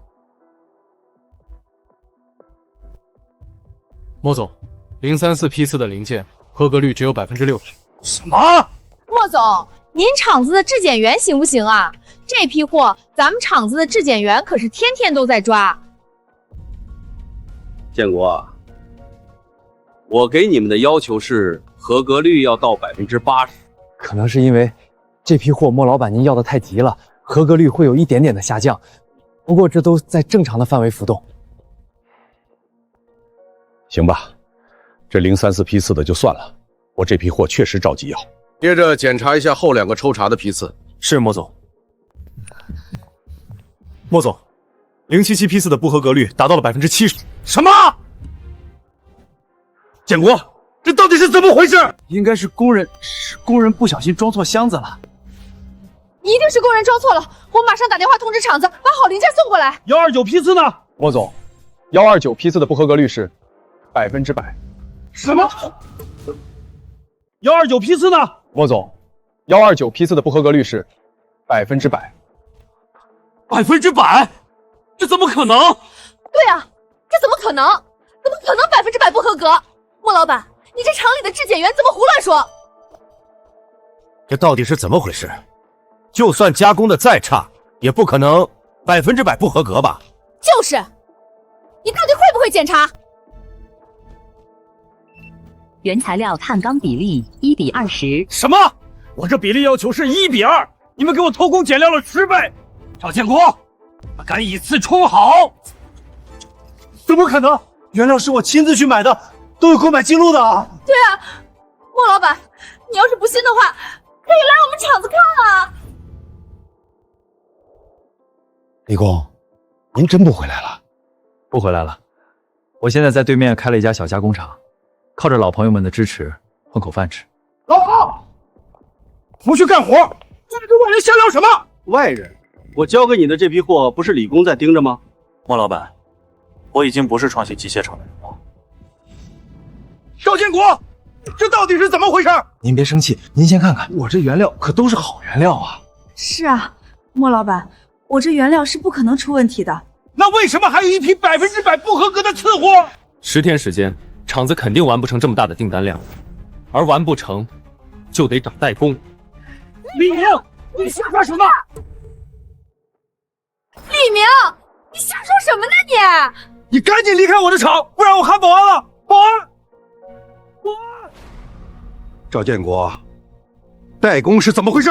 莫总，034批次的零件合格率只有60%。什么？莫总，您厂子的质检员行不行啊？这批货咱们厂子的质检员可是天天都在抓。建国，我给你们的要求是合格率要到80%。可能是因为这批货莫老板您要的太急了，合格率会有一点点的下降，不过这都在正常的范围浮动。行吧，这034批次的就算了，我这批货确实着急要。接着检查一下后2个抽查的批次。是，莫总。莫总，077批次的不合格率达到了70%。什么？建国，这到底是怎么回事？应该是工人不小心装错箱子了。一定是工人装错了，我马上打电话通知厂子，把好零件送过来。129批次呢？莫总，129批次的不合格率是100%。什么？129批次呢？莫总，129批次的不合格率是100%。100%？这怎么可能？对啊，这怎么可能？怎么可能100%不合格？莫老板，你这厂里的质检员怎么胡乱说？这到底是怎么回事？就算加工的再差，也不可能100%不合格吧？就是，你到底会不会检查？原材料碳钢比例1:20。什么？我这比例要求是1:2，你们给我偷工减料了10倍！赵建国，敢以次充好？怎么可能？原料是我亲自去买的，都有购买记录的啊！对啊，莫老板，你要是不信的话，可以来我们厂子看啊！李工，您真不回来了？不回来了，我现在在对面开了一家小加工厂，靠着老朋友们的支持混口饭吃。老王，不去干活，在这外人瞎聊什么？外人？我交给你的这批货不是李工在盯着吗？莫老板，我已经不是创新机械厂的人了。赵建国，这到底是怎么回事？您别生气，您先看看，我这原料可都是好原料啊。是啊，莫老板，我这原料是不可能出问题的。那为什么还有一批100%不合格的次货？10天时间，厂子肯定完不成这么大的订单量，而完不成，就得找代工。李明，你瞎说什么？李明，你瞎说什么呢你赶紧离开我的厂，不然我喊保安了！保安！保安！赵建国，代工是怎么回事？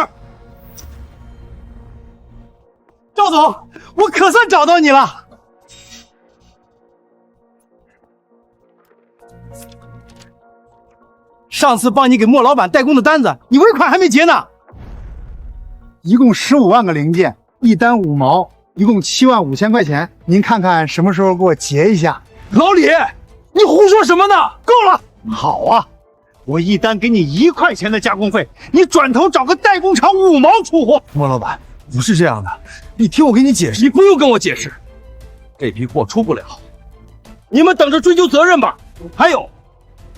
赵总，我可算找到你了。上次帮你给莫老板代工的单子，你尾款还没结呢。一共15万个零件，一单5毛，一共7万5千块钱。您看看什么时候给我结一下？老李，你胡说什么呢？够了！好啊，我一单给你1块钱的加工费，你转头找个代工厂5毛出货。莫老板，不是这样的，你听我给你解释。你不用跟我解释，这批货出不了，你们等着追究责任吧。还有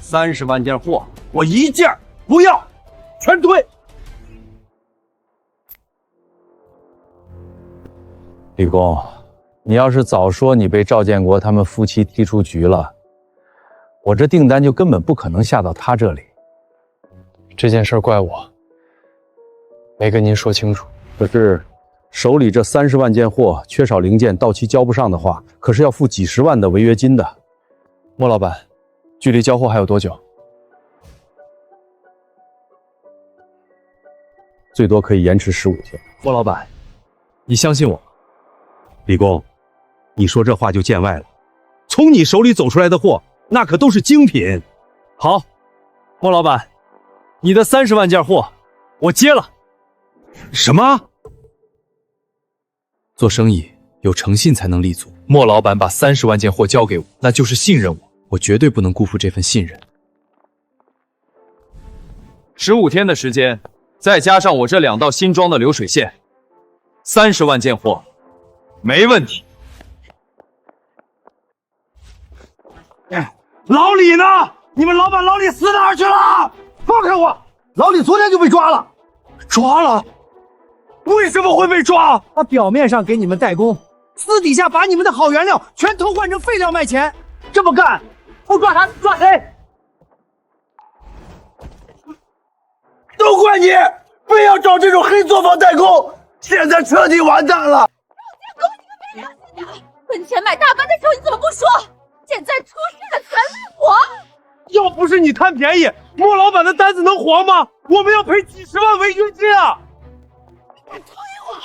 ，30万件货，我一件不要，全退。李工，你要是早说你被赵建国他们夫妻踢出局了，我这订单就根本不可能下到他这里。这件事怪我，没跟您说清楚。可是手里这30万件货缺少零件，到期交不上的话，可是要付几10万的违约金的。莫老板，距离交货还有多久？最多可以延迟15天。莫老板，你相信我。李工，你说这话就见外了。从你手里走出来的货，那可都是精品。好，莫老板，你的30万件货我接了。什么？做生意有诚信才能立足。莫老板把30万件货交给我，那就是信任我，我绝对不能辜负这份信任。15天的时间，再加上我这2道新装的流水线，30万件货，没问题。老李呢？你们老板老李死哪儿去了？放开我！老李昨天就被抓了。抓了？为什么会被抓？他表面上给你们代工，私底下把你们的好原料全偷换成废料卖钱。这么干，不抓他抓谁？都怪你，非要找这种黑作坊代工，现在彻底完蛋了。存钱买大班的时候你怎么不说？现在出事的全是我。要不是你贪便宜，莫老板的单子能黄吗？我们要赔几10万违约金啊！你敢推我？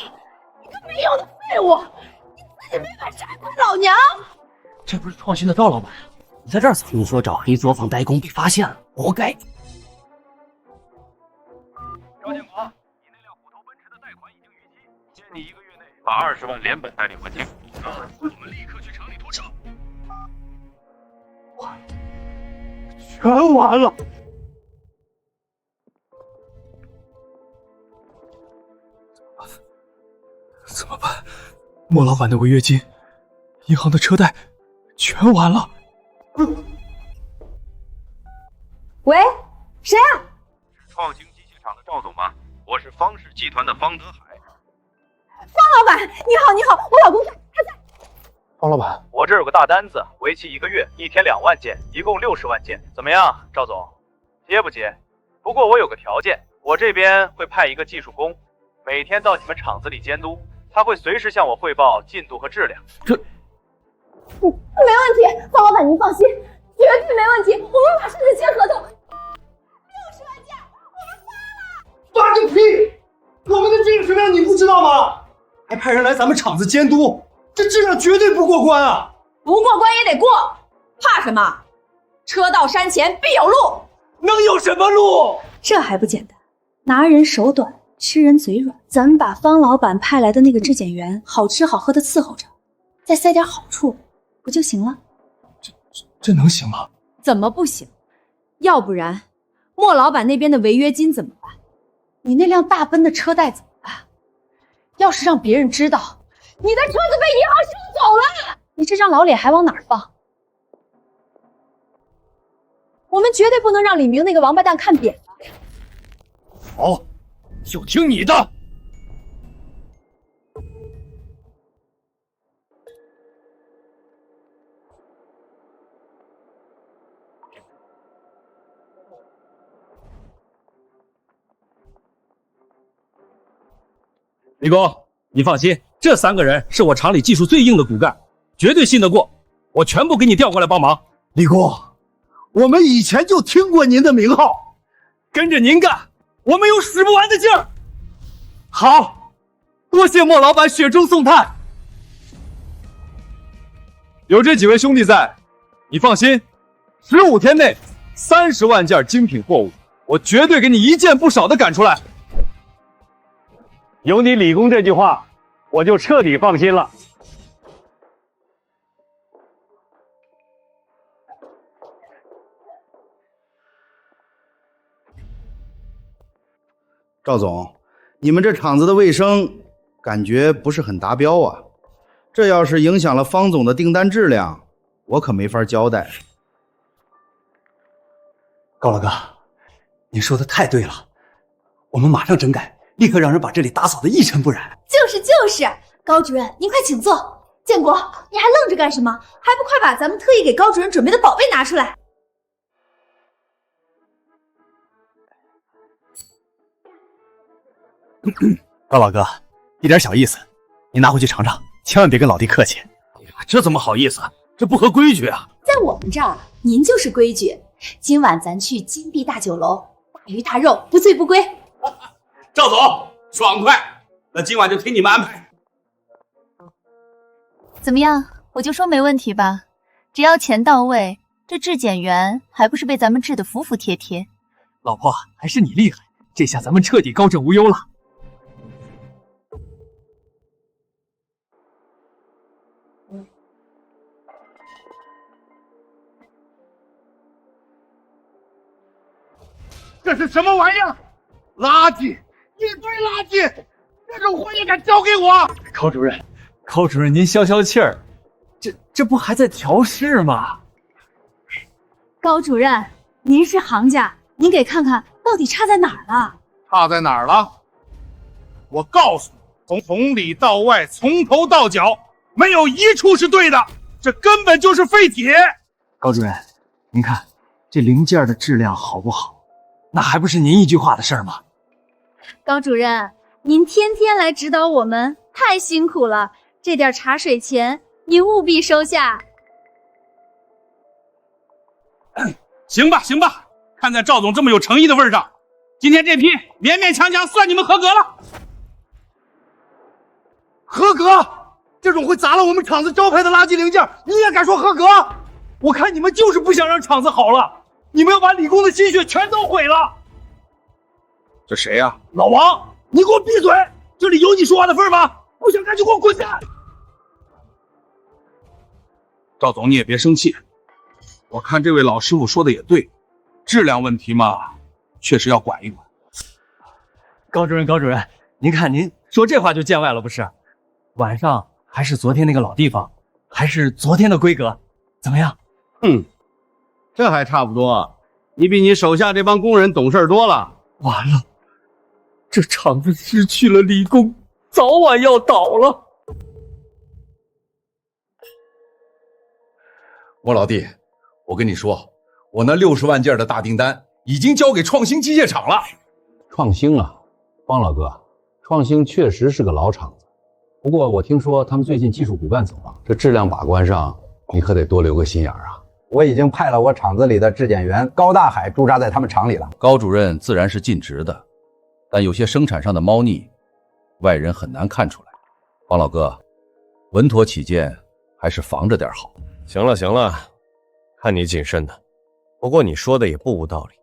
你个没用的废物！你自己没本事还管老娘！这不是创新的赵老板？你在这儿听说找黑作坊代工被发现了，活该！赵建国，你那辆虎头奔驰的贷款已经逾期，限你1个月内把20万连本带利还清。我们立刻去厂里拖车。全完了！怎么办？莫老板的违约金，银行的车贷，全完了。喂，谁啊？是创兴机械厂的赵总吗？我是方氏集团的方德海。方老板，你好，你好，我老公在，他在。方老板，我这有个大单子，为期1个月，1天2万件，一共60万件，怎么样，赵总？接不接？不过我有个条件，我这边会派一个技术工，每天到你们厂子里监督，他会随时向我汇报进度和质量。没问题，方老板您放心，绝对没问题，我们马上就签合同。60万件，我们发个屁！我们的技术质量你不知道吗？还派人来咱们厂子监督，这质量绝对不过关啊！不过关也得过，怕什么？车到山前必有路，能有什么路？这还不简单，拿人手短，吃人嘴软。咱们把方老板派来的那个质检员好吃好喝的伺候着，再塞点好处，不就行了？这能行吗？怎么不行？要不然莫老板那边的违约金怎么办？你那辆大奔的车贷怎么办？要是让别人知道你的车子被银行收走了，你这张老脸还往哪儿放？我们绝对不能让李明那个王八蛋看扁了。好，就听你的。李工，你放心，这3个人是我厂里技术最硬的骨干，绝对信得过。我全部给你调过来帮忙。李工，我们以前就听过您的名号，跟着您干，我们有使不完的劲儿。好，多谢莫老板雪中送炭。有这几位兄弟在，你放心，15天内30万件精品货物，我绝对给你1件不少的赶出来。有你李工这句话，我就彻底放心了。赵总，你们这厂子的卫生感觉不是很达标啊，这要是影响了方总的订单质量，我可没法交代。高老哥，您说的太对了，我们马上整改，立刻让人把这里打扫得一尘不染。就是，高主任您快请坐。建国，你还愣着干什么？还不快把咱们特意给高主任准备的宝贝拿出来！高老哥，一点小意思，你拿回去尝尝，千万别跟老弟客气。这怎么好意思？这不合规矩啊！在我们这儿，您就是规矩。今晚咱去金碧大酒楼，大鱼大肉，不醉不归。赵总，爽快！那今晚就听你们安排。怎么样？我就说没问题吧？只要钱到位，这质检员还不是被咱们治得服服帖帖？老婆，还是你厉害，这下咱们彻底高枕无忧了。这是什么玩意儿？垃圾，一堆垃圾！这种活也敢交给我？高主任，高主任您消消气儿，这不还在调试吗？高主任，您是行家，您给看看到底差在哪儿了？差在哪儿了？我告诉你，从里到外，从头到脚，没有一处是对的，这根本就是废铁。高主任，您看这零件的质量好不好？那还不是您一句话的事儿吗？高主任，您天天来指导我们，太辛苦了。这点茶水钱，您务必收下。行吧，行吧，看在赵总这么有诚意的份上，今天这批勉勉强强算你们合格了。合格？这种会砸了我们厂子招牌的垃圾零件，你也敢说合格？我看你们就是不想让厂子好了，你们要把理工的心血全都毁了。这谁呀？老王，你给我闭嘴！这里有你说话的份吗？不想干就给我滚蛋！赵总，你也别生气，我看这位老师傅说的也对，质量问题嘛，确实要管一管。高主任，高主任，您看您说这话就见外了不是？晚上还是昨天那个老地方，还是昨天的规格，怎么样？这还差不多，你比你手下这帮工人懂事多了。完了，这厂子失去了理工，早晚要倒了。我老弟，我跟你说，我那60万件的大订单已经交给创新机械厂了。创新啊，方老哥，创新确实是个老厂子，不过我听说他们最近技术骨干走了，这质量把关上你可得多留个心眼啊。我已经派了我厂子里的质检员高大海驻扎在他们厂里了。高主任自然是尽职的，但有些生产上的猫腻，外人很难看出来。方老哥，稳妥起见，还是防着点好。行了行了，看你谨慎的，不过你说的也不无道理。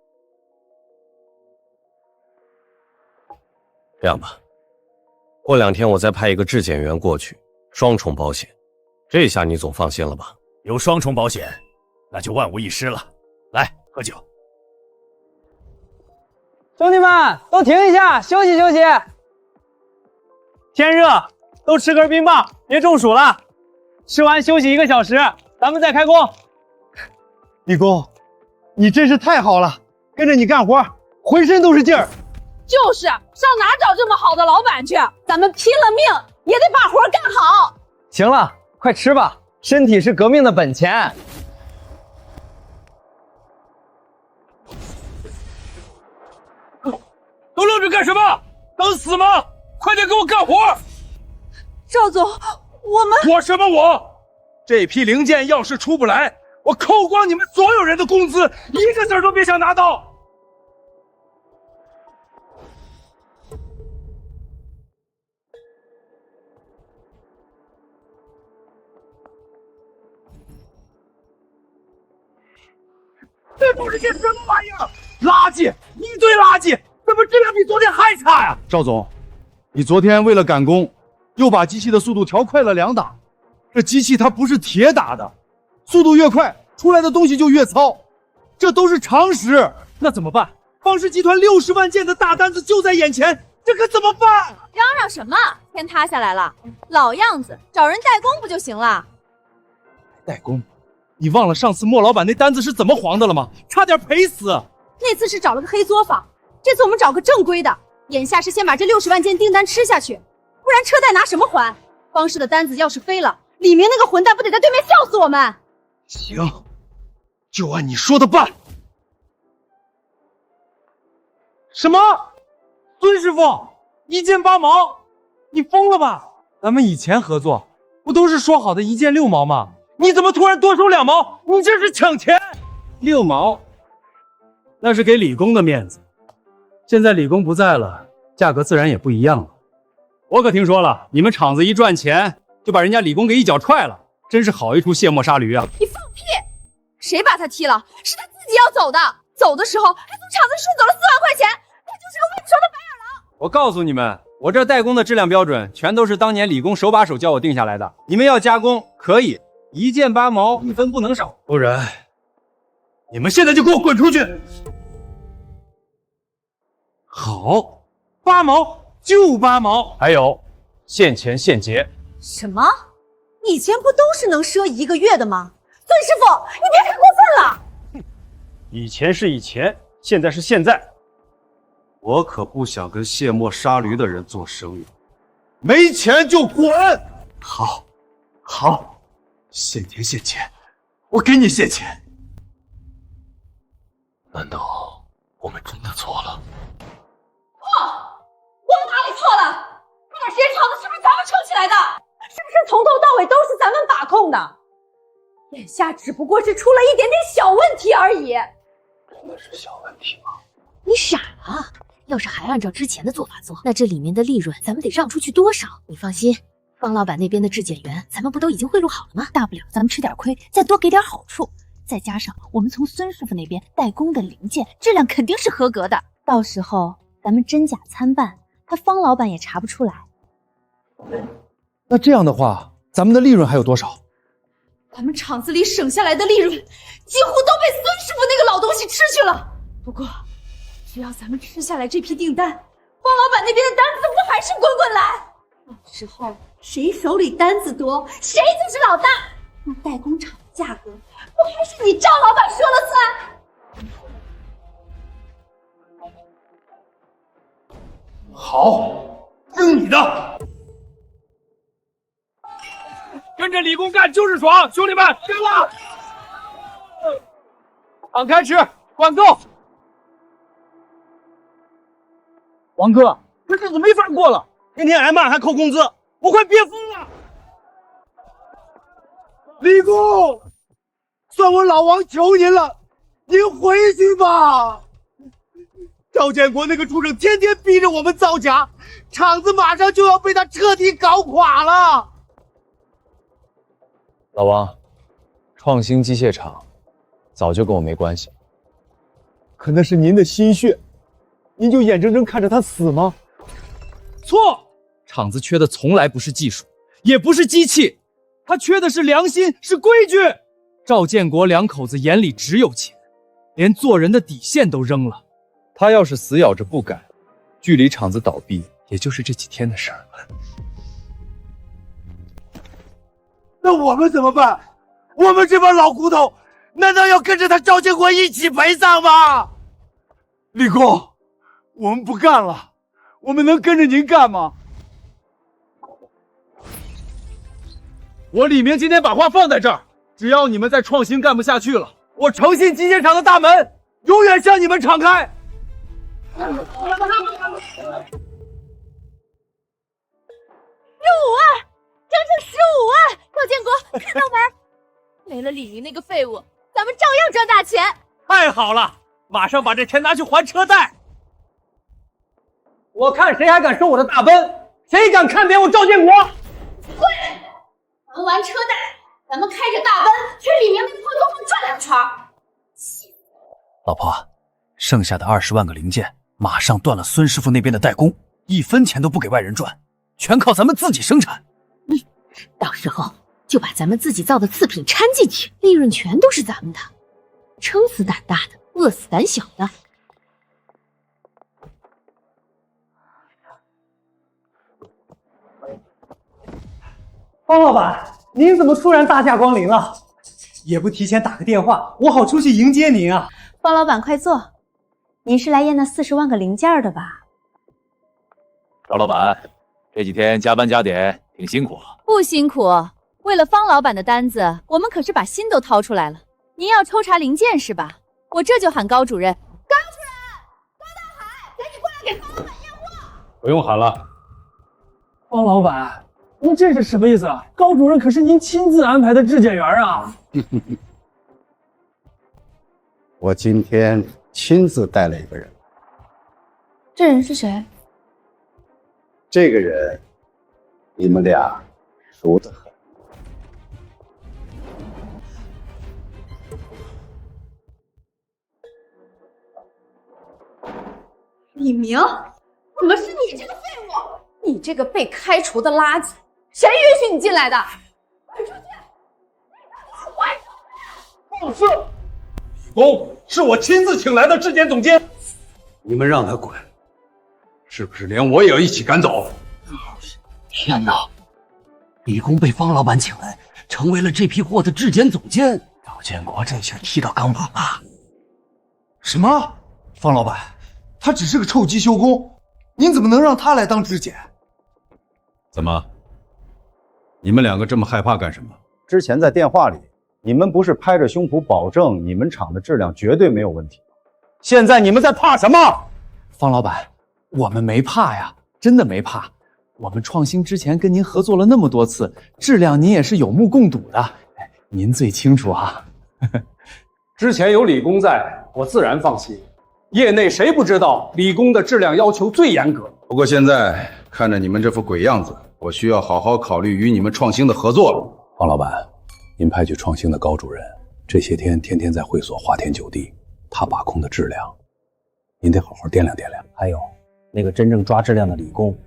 这样吧，过2天我再派一个质检员过去，双重保险，这下你总放心了吧？有双重保险，那就万无一失了。来，喝酒。兄弟们，都停一下，休息休息。天热，都吃根冰棒，别中暑了。吃完休息1个小时，咱们再开工。李工，你真是太好了，跟着你干活，浑身都是劲儿。就是上哪找这么好的老板去？咱们拼了命也得把活干好。行了，快吃吧，身体是革命的本钱。都愣着干什么？等死吗？快点给我干活！赵总，我们我什么我？这批零件要是出不来，我扣光你们所有人的工资，一个子都别想拿到。这都是些什么玩意儿？垃圾，一堆垃圾，怎么质量比昨天还差呀？赵总，你昨天为了赶工，又把机器的速度调快了2档。这机器它不是铁打的，速度越快，出来的东西就越糙，这都是常识。那怎么办？方氏集团60万件的大单子就在眼前，这可怎么办？嚷嚷什么？天塌下来了，老样子，找人代工不就行了？代工？你忘了上次莫老板那单子是怎么黄的了吗？差点赔死。那次是找了个黑作坊，这次我们找个正规的。眼下是先把这60万件订单吃下去，不然车贷拿什么还？方氏的单子要是飞了，李明那个混蛋不得在对面笑死我们？行，就按你说的办。什么？孙师傅，1件8毛？你疯了吧？咱们以前合作不都是说好的1件6毛吗？你怎么突然多收2毛？你这是抢钱！6毛，那是给李工的面子。现在李工不在了，价格自然也不一样了。我可听说了，你们厂子一赚钱就把人家李工给一脚踹了，真是好一出卸磨杀驴啊！你放屁！谁把他踢了？是他自己要走的，走的时候还从厂子顺走了4万块钱，他就是个未成的白眼狼！我告诉你们，我这代工的质量标准全都是当年李工手把手教我定下来的。你们要加工可以，1件8毛，1分不能少，不然你们现在就给我滚出去！好，8毛就8毛，还有现钱现结。什么？以前不都是能赊1个月的吗？孙师傅，你别太过分了。以前是以前，现在是现在。我可不想跟卸磨杀驴的人做生意，没钱就滚！好，好，现钱现钱，我给你现钱。难道我们真的错了？错，我们哪里错了？那段时间厂子是不是咱们撑起来的？是不是从头到尾都是咱们把控的？眼下只不过是出了一点点小问题而已。真的是小问题吗？你傻了？要是还按照之前的做法做，那这里面的利润咱们得让出去多少？你放心，方老板那边的质检员，咱们不都已经贿赂好了吗？大不了咱们吃点亏，再多给点好处，再加上我们从孙师傅那边代工的零件质量肯定是合格的，到时候咱们真假参半，他方老板也查不出来。那这样的话，咱们的利润还有多少？咱们厂子里省下来的利润，几乎都被孙师傅那个老东西吃去了。不过，只要咱们吃下来这批订单，方老板那边的单子不还是滚滚来？到时候谁手里单子多，谁就是老大。那代工厂的价格，不还是你赵老板说了算？好，听你的。跟着李工干就是爽，兄弟们，干了！敞开吃，管够。王哥，这日子没法过了，天天挨骂还扣工资，我快憋疯了。李工，算我老王求您了，您回去吧。赵建国那个畜生天天逼着我们造假，厂子马上就要被他彻底搞垮了。老王，创新机械厂早就跟我没关系，可那是您的心血，您就眼睁睁看着他死吗？错，厂子缺的从来不是技术，也不是机器，他缺的是良心，是规矩。赵建国两口子眼里只有钱，连做人的底线都扔了。他要是死咬着不改，距离厂子倒闭也就是这几天的事儿。那我们怎么办？我们这帮老骨头，难道要跟着他赵建国一起陪葬吗？李工，我们不干了，我们能跟着您干吗？我李明今天把话放在这儿，只要你们在创新干不下去了，我诚信机械厂的大门永远向你们敞开。15万，整整15万！赵建国，看到没？没了李明那个废物，咱们照样赚大钱。太好了，马上把这钱拿去还车贷。我看谁还敢收我的大奔，谁敢看扁我赵建国？会，还完车贷，咱们开着大奔去李明那破工厂转2圈。老婆，剩下的20万个零件，马上断了孙师傅那边的代工，1分钱都不给外人赚，全靠咱们自己生产。到时候就把咱们自己造的次品掺进去，利润全都是咱们的。撑死胆大的，饿死胆小的。方老板，您怎么突然大驾光临了？也不提前打个电话，我好出去迎接您啊！方老板，快坐。您是来验那40万个零件的吧？赵老板，这几天加班加点，挺辛苦啊。不辛苦，为了方老板的单子，我们可是把心都掏出来了。您要抽查零件是吧？我这就喊高主任。高主任，高大海，赶紧过来给方老板验货。不用喊了。方老板，您这是什么意思啊？高主任可是您亲自安排的质检员啊！我今天亲自带了一个人。这人是谁？这个人，你们俩熟得很。李明，怎么是你这个废物？你这个被开除的垃圾，谁允许你进来的？滚出去！放肆！许工，是我亲自请来的质检总监。你们让他滚，是不是连我也要一起赶走？天哪！李工被方老板请来，成为了这批货的质检总监。赵建国这下踢到钢板了。什么？方老板，他只是个臭机修工，您怎么能让他来当质检？怎么？你们两个这么害怕干什么？之前在电话里，你们不是拍着胸脯保证你们厂的质量绝对没有问题？现在你们在怕什么？方老板，我们没怕呀，真的没怕。我们创新之前跟您合作了那么多次，质量您也是有目共睹的，您最清楚啊。之前有李工在，我自然放心。业内谁不知道李工的质量要求最严格？不过现在看着你们这副鬼样子，我需要好好考虑与你们创新的合作了。方老板，您派去创新的高主任，这些天天天在会所花天酒地，他把控的质量，您得好好掂量掂量。还有那个真正抓质量的李工，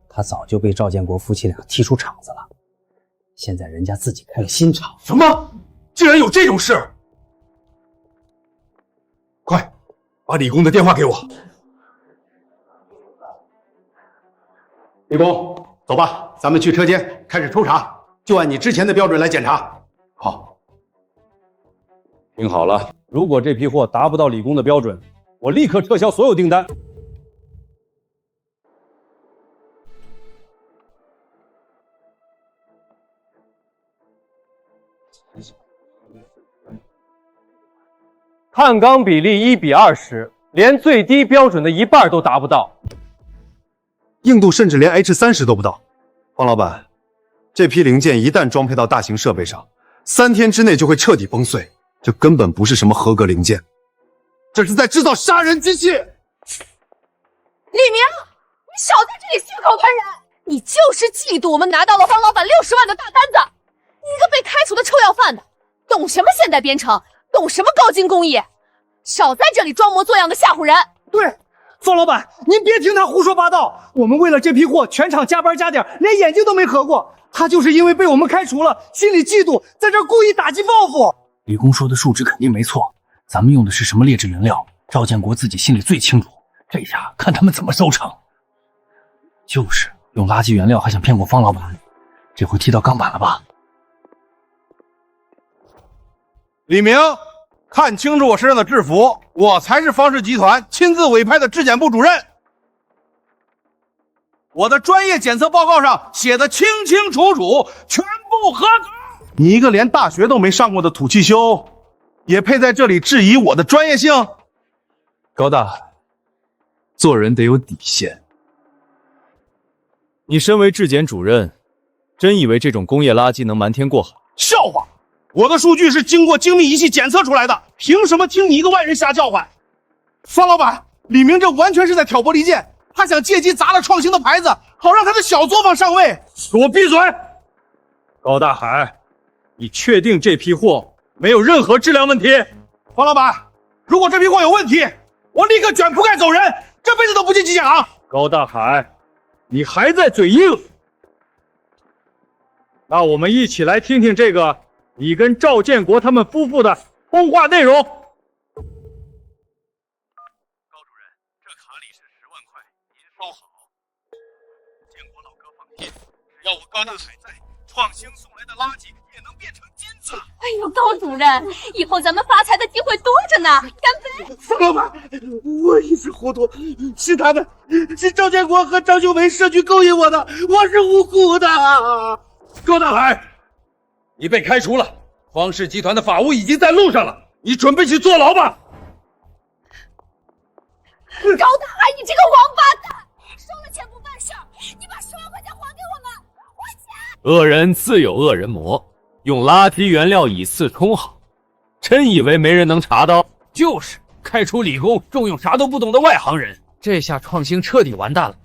他早就被赵建国夫妻俩踢出厂子了，现在人家自己开了新厂。什么？竟然有这种事！快，把李工的电话给我。李工，走吧，咱们去车间开始抽查，就按你之前的标准来检查。好，听好了，如果这批货达不到李工的标准，我立刻撤销所有订单。碳钢比例1:20，连最低标准的一半都达不到，硬度甚至连 H30都不到。方老板，这批零件一旦装配到大型设备上，3天之内就会彻底崩碎，这根本不是什么合格零件，这是在制造杀人机器。李明，你少在这里血口喷人！你就是嫉妒我们拿到了方老板60万的大单子，你一个被开除的臭要饭的，懂什么现代编程？懂什么高精工艺？少在这里装模作样的吓唬人！对，方老板，您别听他胡说八道。我们为了这批货，全场加班加点，连眼睛都没合过。他就是因为被我们开除了，心里嫉妒，在这儿故意打击报复。李工说的数值肯定没错，咱们用的是什么劣质原料？赵建国自己心里最清楚。这下看他们怎么收场。就是用垃圾原料还想骗过方老板，这回踢到钢板了吧？李明，看清楚我身上的制服，我才是方氏集团亲自委派的质检部主任。我的专业检测报告上写的清清楚楚，全部合格。你一个连大学都没上过的土气修，也配在这里质疑我的专业性？高大海，做人得有底线。你身为质检主任，真以为这种工业垃圾能瞒天过海？笑话！我的数据是经过精密仪器检测出来的，凭什么听你一个外人瞎叫唤？方老板，李明这完全是在挑拨离间，他想借机砸了创新的牌子，好让他的小作坊上位。给我闭嘴！高大海，你确定这批货没有任何质量问题？方老板，如果这批货有问题，我立刻卷铺盖走人，这辈子都不进机检行。高大海，你还在嘴硬？那我们一起来听听这个你跟赵建国他们夫妇的通话内容。高主任，这卡里是10万块，您收好。建国老哥放心，只要我高大海在，创新送来的垃圾也能变成金子。哎呦，高主任，以后咱们发财的机会多着呢，干杯！方老板，我一时糊涂，是他们，是赵建国和张秀梅设局勾引我的，我是无辜的。高大海，你被开除了，方氏集团的法务已经在路上了，你准备去坐牢吧。高大海，你这个王八蛋，收了钱不办事儿，你把10万块钱还给我们，还钱！恶人自有恶人磨，用垃圾原料以次充好，真以为没人能查到？就是开除李工，重用啥都不懂的外行人，这下创新彻底完蛋了。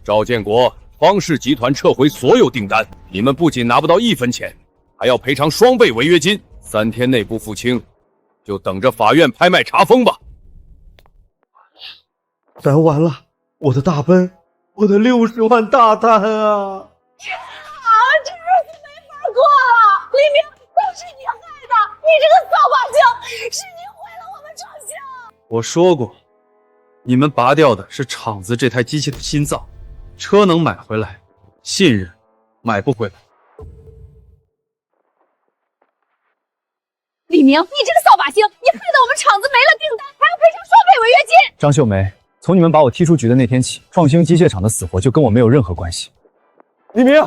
赵建国，方氏集团撤回所有订单，你们不仅拿不到1分钱，还要赔偿2倍违约金。3天内不付清，就等着法院拍卖查封吧。咱完了，我的大奔，我的60万大单啊！天啊，这日子没法过了！李明，都是你害的，你这个扫把星，是你毁了我们创新。我说过，你们拔掉的是厂子这台机器的心脏，车能买回来，信任买不回来。李明，你这个扫把星，你害得我们厂子没了订单，还要赔偿双倍违约金。张秀梅，从你们把我踢出局的那天起，创兴机械厂的死活就跟我没有任何关系。李明，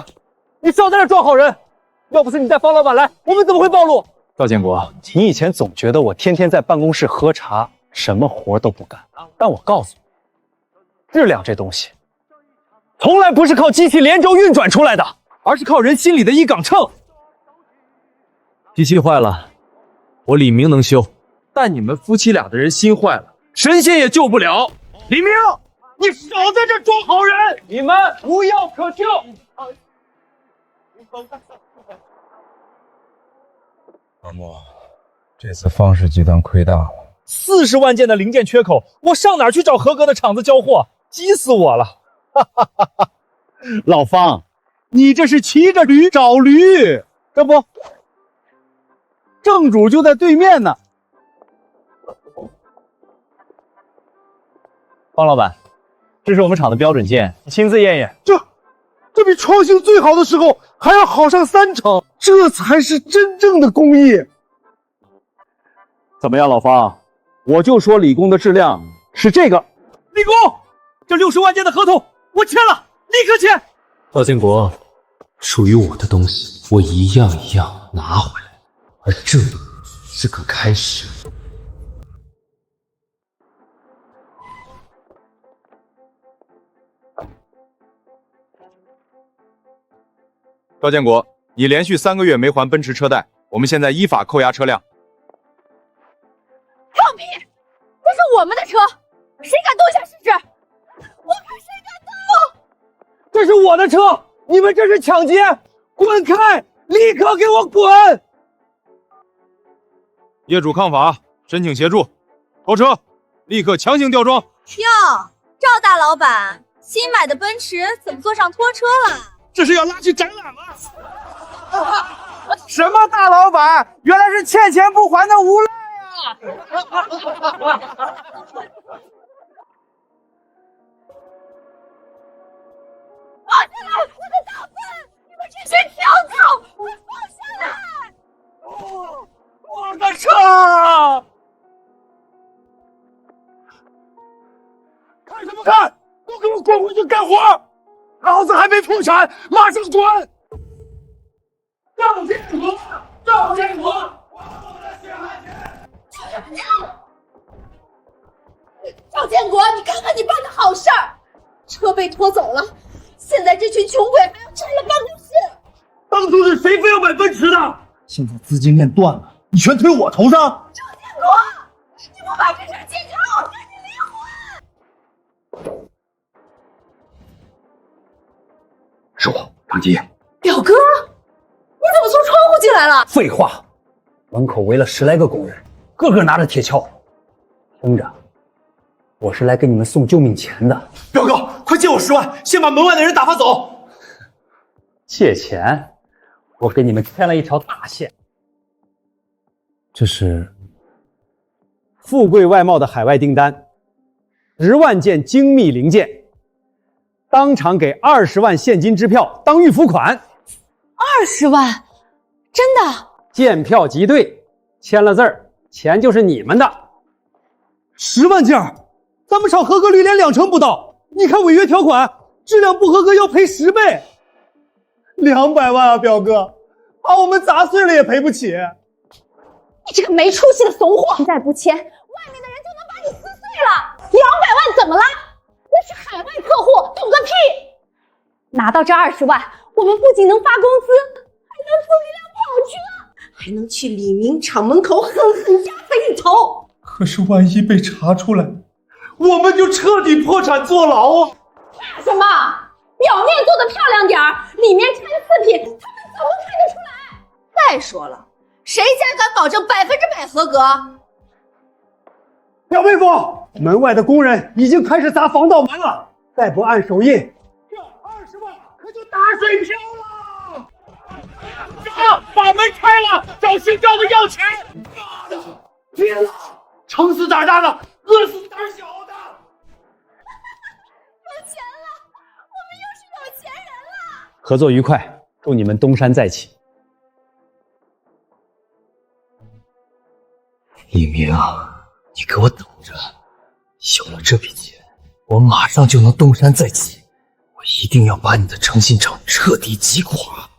你少在这装好人！要不是你带方老板来，我们怎么会暴露？赵建国，你以前总觉得我天天在办公室喝茶，什么活都不干。但我告诉你，质量这东西，从来不是靠机器连轴运转出来的，而是靠人心里的一杆秤。机器坏了，我李明能修，但你们夫妻俩的人心坏了，神仙也救不了。李明，你少在这装好人！你们无药可救。老穆，这次方氏集团亏大了，40万件的零件缺口，我上哪去找合格的厂子交货？急死我了！老方，你这是骑着驴找驴，这不，正主就在对面呢。方老板，这是我们厂的标准件，你亲自验验。这比创新最好的时候还要好上3成，这才是真正的工艺。怎么样，老方？我就说理工的质量是这个。理工，这60万件的合同我签了，立刻签。赵建国，属于我的东西，我一样一样拿回来，而这是个开始。赵建国，你连续3个月没还奔驰车贷，我们现在依法扣押车辆。放屁！这是我们的车，谁敢动一下试试？我看谁敢动！这是我的车，你们这是抢劫！滚开！立刻给我滚！业主抗法，申请协助，拖车，立刻强行吊装。哟，赵大老板，新买的奔驰怎么坐上拖车了？这是要拉去展览吗？什么大老板？原来是欠钱不还的无赖啊！放下来，我的大粪！你们这些小狗，快放下来！我的车！看什么看？都给我滚回去干活！老子还没破产，马上滚！赵建国，赵建国，还我的血汗钱！赵建国，你看看你办的好事儿，车被拖走了，现在这群穷鬼还要占了办公室。当初是谁非要买奔驰的？现在资金链断了，你全推我头上。赵建国，你不把这事解决了，我跟你离婚！是我，张基。表哥，你怎么从窗户进来了？废话，门口围了10来个工人，个个拿着铁锹。听着，我是来给你们送救命钱的。表哥，快借我10万，先把门外的人打发走。借钱？我给你们牵了一条大线。这是富贵外贸的海外订单，10万件精密零件。当场给20万现金支票当预付款。20万？真的？件票即对，签了字儿，钱就是你们的。10万件，咱们厂合格率连2成不到。你看违约条款，质量不合格要赔10倍，200万啊，表哥，把我们砸碎了也赔不起。你这个没出息的怂货！你再不签，外面的人就能把你撕碎了。200万怎么了？那是海外客户，懂个屁！拿到这20万，我们不仅能发工资，还能租一辆跑车，还能去李明厂门口狠狠压他一头。可是万一被查出来，我们就彻底破产坐牢啊！怕什么？表面做的漂亮点儿，里面掺次品，他们怎么看得出来？再说了，谁家敢保证100%合格？表妹夫，门外的工人已经开始砸防盗门了，再不按手印，这20万可就打水漂了！把门开了，找姓赵的要钱！妈的，拼了！撑死胆大的，饿死胆小的！合作愉快，祝你们东山再起。李明，你给我等着，有了这笔钱，我马上就能东山再起。我一定要把你的诚信厂彻底击垮。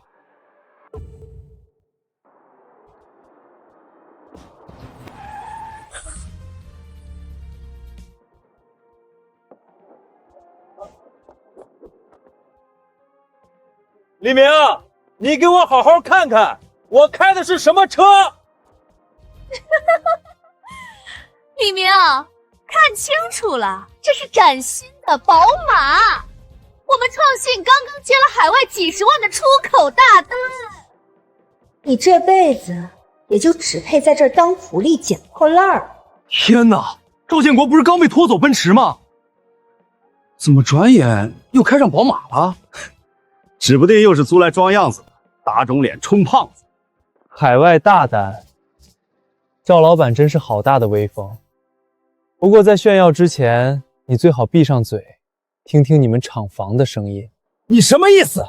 李明，你给我好好看看，我开的是什么车？李明，看清楚了，这是崭新的宝马。我们创信刚刚接了海外几10万的出口大单。你这辈子也就只配在这儿当苦力捡破烂儿。天哪，赵建国不是刚被拖走奔驰吗？怎么转眼又开上宝马了？指不定又是租来装样子的，打肿脸充胖子。海外大单，赵老板真是好大的威风。不过在炫耀之前，你最好闭上嘴，听听你们厂房的声音。你什么意思？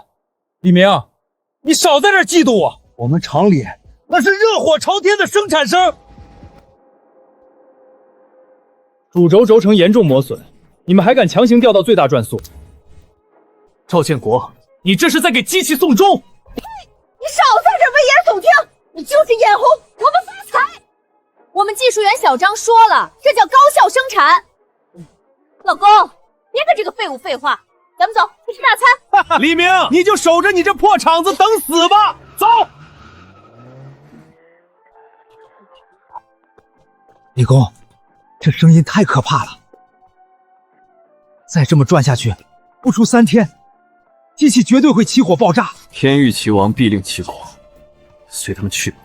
李明，你少在这儿嫉妒我。我们厂里那是热火朝天的生产声。主轴轴承严重磨损，你们还敢强行调到最大转速？赵建国，你这是在给机器送终！你少在这儿危言耸听，你就是眼红我们发财。我们技术员小张说了，这叫高效生产。老公，别跟这个废物废话，咱们走去吃大餐。李明，你就守着你这破厂子等死吧！走。李工，这声音太可怕了，再这么转下去，不出3天，机器绝对会起火爆炸。天欲其亡，必令其亡，随他们去吧。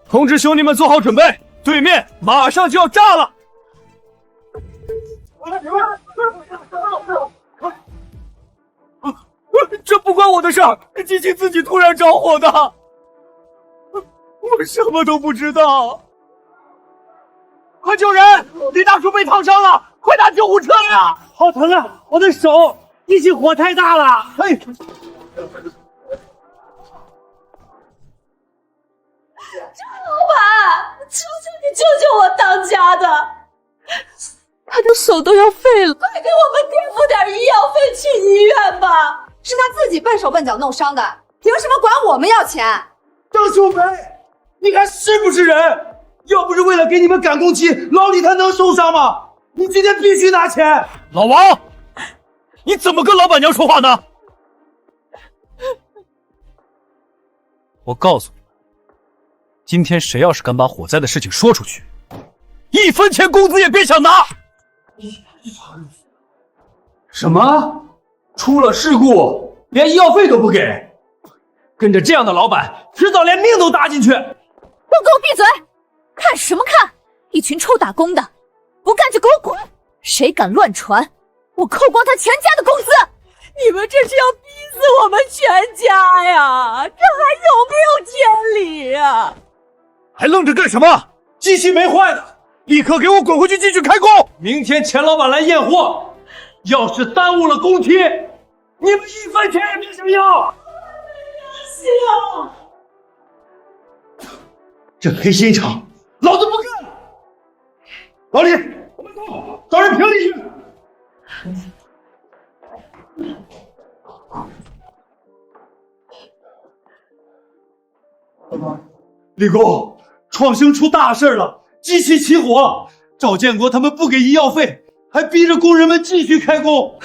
通知兄弟们做好准备，对面马上就要炸了。这不关我的事儿，机器自己突然着火的，我什么都不知道。快救人！李大叔被烫伤了，快打救护车呀！好疼啊，我的手！机器火太大了。哎，张老板，求求你救救我当家的，他的手都要废了，快给我们垫付点医药费去医院吧。是他自己笨手笨脚弄伤的，凭什么管我们要钱？张秀梅，你还是不是人？要不是为了给你们赶工期，老李他能受伤吗？你今天必须拿钱。老王，你怎么跟老板娘说话呢？我告诉你们，今天谁要是敢把火灾的事情说出去，1分钱工资也别想拿。什么？出了事故连医药费都不给？跟着这样的老板，迟早连命都搭进去。都给我闭嘴！看什么看？一群臭打工的，不干就给我滚！谁敢乱传，我扣光他全家的工资！你们这是要逼死我们全家呀！这还有没有天理呀？还愣着干什么？机器没坏的，立刻给我滚回去继续开工！明天钱老板来验货，要是耽误了工期，你们1分钱也别想要！行。这黑心厂，老子不干！老李，我们走，找人评理去。李工，创兴出大事了，机器起火，赵建国他们不给医药费，还逼着工人们继续开工。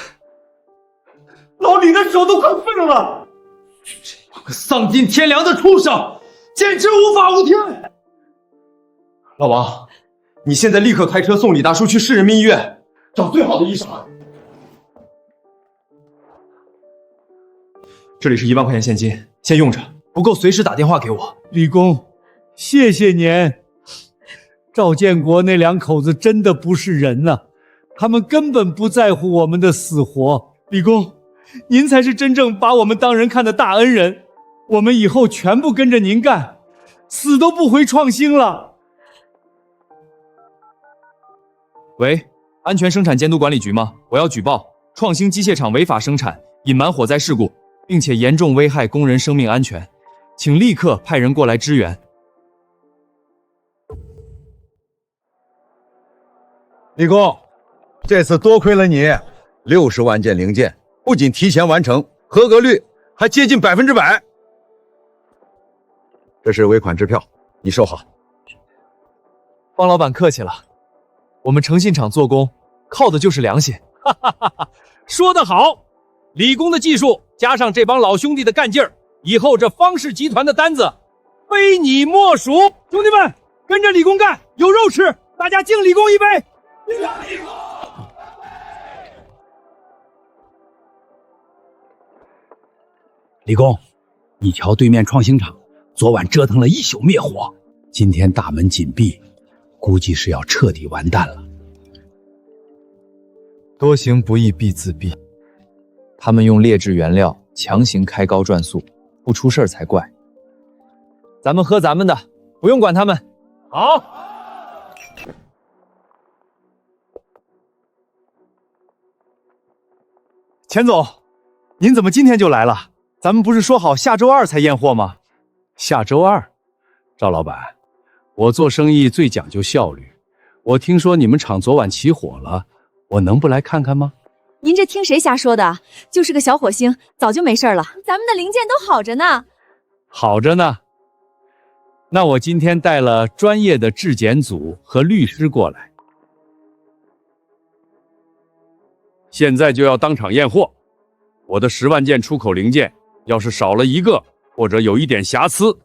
老李的手都快废了！这帮个丧尽天良的畜生，简直无法无天！老王，你现在立刻开车送李大叔去市人民医院，找最好的医生。这里是1万块钱现金，先用着，不够随时打电话给我。李工，谢谢您。赵建国那2口子真的不是人呐，他们根本不在乎我们的死活。李工，您才是真正把我们当人看的大恩人，我们以后全部跟着您干，死都不回创兴了。喂，安全生产监督管理局吗？我要举报创兴机械厂违法生产，隐瞒火灾事故，并且严重危害工人生命安全，请立刻派人过来支援。立功，这次多亏了你，60万件零件不仅提前完成，合格率还接近100%。这是尾款支票，你收好。方老板客气了，我们诚信厂做工靠的就是良心。哈哈哈哈，说得好，理工的技术加上这帮老兄弟的干劲儿，以后这方氏集团的单子非你莫属。兄弟们，跟着理工干，有肉吃，大家敬理工一杯。李工，你瞧对面创新厂，昨晚折腾了一宿灭火，今天大门紧闭，估计是要彻底完蛋了。多行不义必自毙，他们用劣质原料强行开高转速，不出事儿才怪。咱们喝咱们的，不用管他们。好。钱总，您怎么今天就来了？咱们不是说好下周2才验货吗？下周2，赵老板，我做生意最讲究效率。我听说你们厂昨晚起火了，我能不来看看吗？您这听谁瞎说的？就是个小火星，早就没事了。咱们的零件都好着呢。好着呢。那我今天带了专业的质检组和律师过来，现在就要当场验货。我的10万件出口零件，要是少了一个或者有一点瑕疵，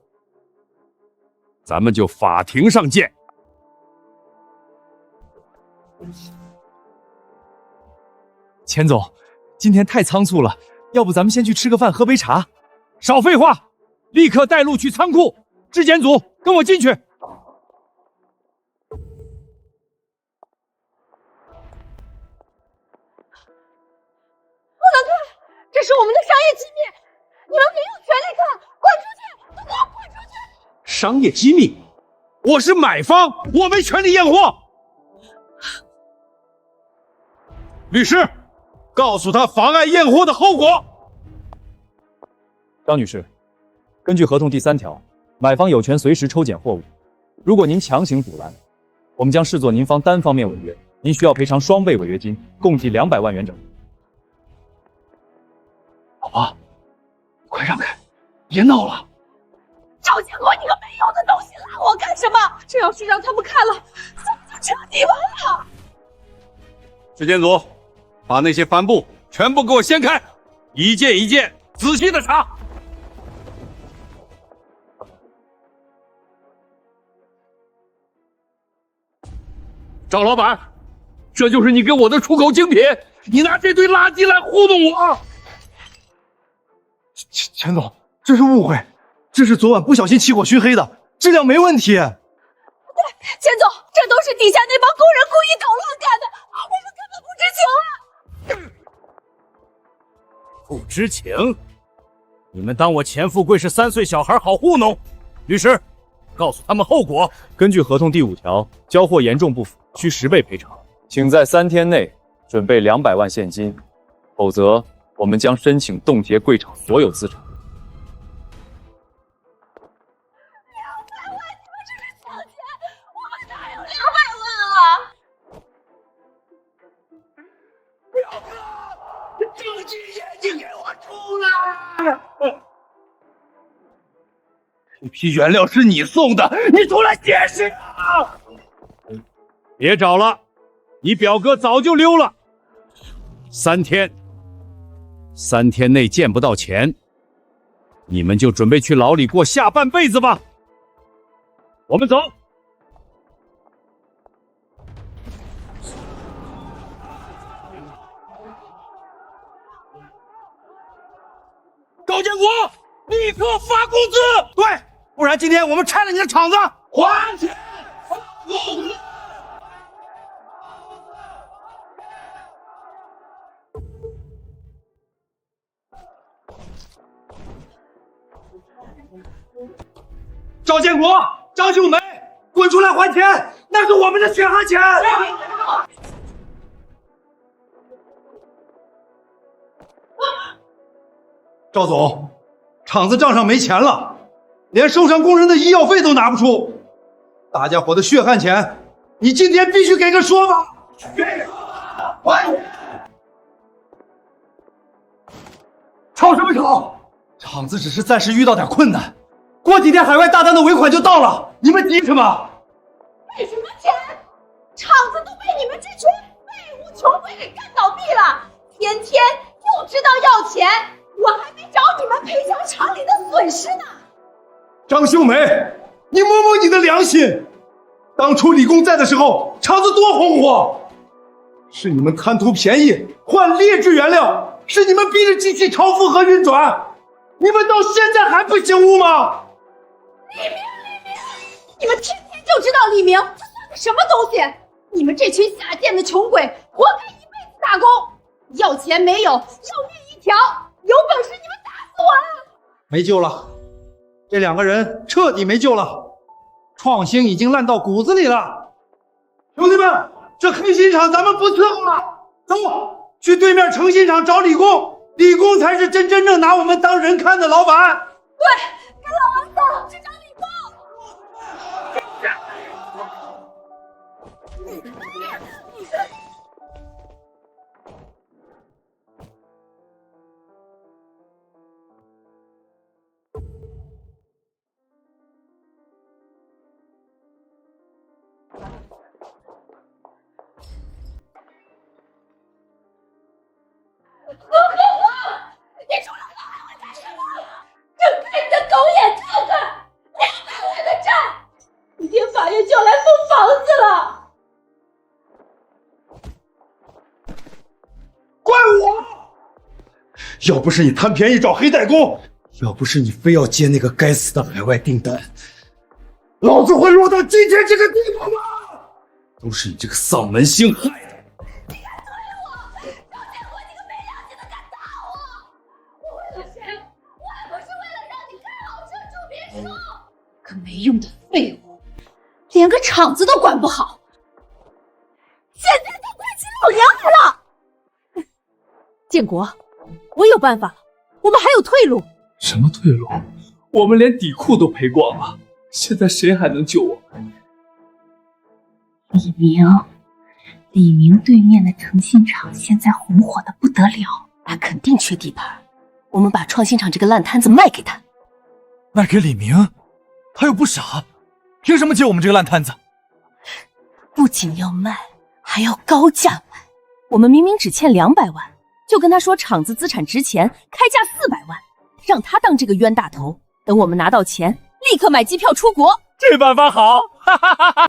咱们就法庭上见。钱总，今天太仓促了，要不咱们先去吃个饭，喝杯茶？少废话，立刻带路去仓库。质检组，跟我进去。不能看，这是我们的商业机密，你们没有权利看，滚出去，都给我滚出去！商业机密，我是买方，我没权利验货。律师，告诉他妨碍验货的后果。张女士，根据合同第3条，买方有权随时抽检货物，如果您强行阻拦，我们将视作您方单方面违约，您需要赔偿双倍违约金，共计200万元整。老婆，快让开，别闹了！赵建国，你个没用的东西，拉我干什么？这要是让他们看了，咱们就彻底完了。质检组，把那些帆布全部给我掀开，一件一件仔细的查。赵老板，这就是你给我的出口精品，你拿这堆垃圾来糊弄我！钱总，这是误会，这是昨晚不小心起火熏黑的，质量没问题。对，钱总，这都是底下那帮工人故意捣乱干的，我们根本不知情啊！不知情？你们当我钱富贵是3岁小孩好糊弄？律师，告诉他们后果。根据合同第5条，交货严重不符，需10倍赔偿，请在3天内准备200万现金，否则我们将申请冻结柜场所有资产。200万，你们这是抢钱！我们哪有200万啊！表哥，证据眼睛给我出来！这批原料是你送的，你出来解释啊！别找了，你表哥早就溜了。3天内见不到钱，你们就准备去牢里过下半辈子吧。我们走。高建国，立刻发工资！对，不然今天我们拆了你的厂子，还钱！发工资！赵建国、张秀梅，滚出来还钱！那是我们的血汗钱！赵总，厂子账上没钱了，连受伤工人的医药费都拿不出，大家伙的血汗钱，你今天必须给个说法。吵什么吵？厂子只是暂时遇到点困难，过几天海外大单的尾款就到了，你们急什么？给什么钱？厂子都被你们这群废物穷鬼给干倒闭了，天天就知道要钱，我还没找你们赔偿厂里的损失呢。张秀梅，你摸摸你的良心，当初李工在的时候，厂子多红火，是你们贪图便宜换劣质原料，是你们逼着机器超负荷运转，你们到现在还不醒悟吗？李明，你们天天就知道李明，这算个什么东西？你们这群下贱的穷鬼，活该一辈子打工，要钱没有，要命一条，有本事你们打死我啊！没救了，这两个人彻底没救了，创新已经烂到骨子里了。兄弟们，这黑心厂咱们不伺候了，走，去对面诚信厂找李工，李工才是真正拿我们当人看的老板。对，跟老王走，去找李工。你除了祸害我干什么？睁开你的狗眼看看，200万的债，明天法院就要来封房子了。怪我！要不是你贪便宜找黑代工，要不是你非要接那个该死的海外订单，老子会落到今天这个地步吗？都是你这个丧门星害的！个没用的废物，连个厂子都管不好，现在都快起老娘来了！建国，我有办法了，我们还有退路。什么退路？我们连底裤都赔光了，现在谁还能救我们？李明对面的诚信厂现在红火的不得了，他肯定缺地盘，我们把创新厂这个烂摊子卖给他。卖给李明？他又不傻，凭什么接我们这个烂摊子？不仅要卖，还要高价卖。我们明明只欠200万，就跟他说厂子资产值钱，开价400万，让他当这个冤大头。等我们拿到钱，立刻买机票出国。这办法好，哈哈哈哈！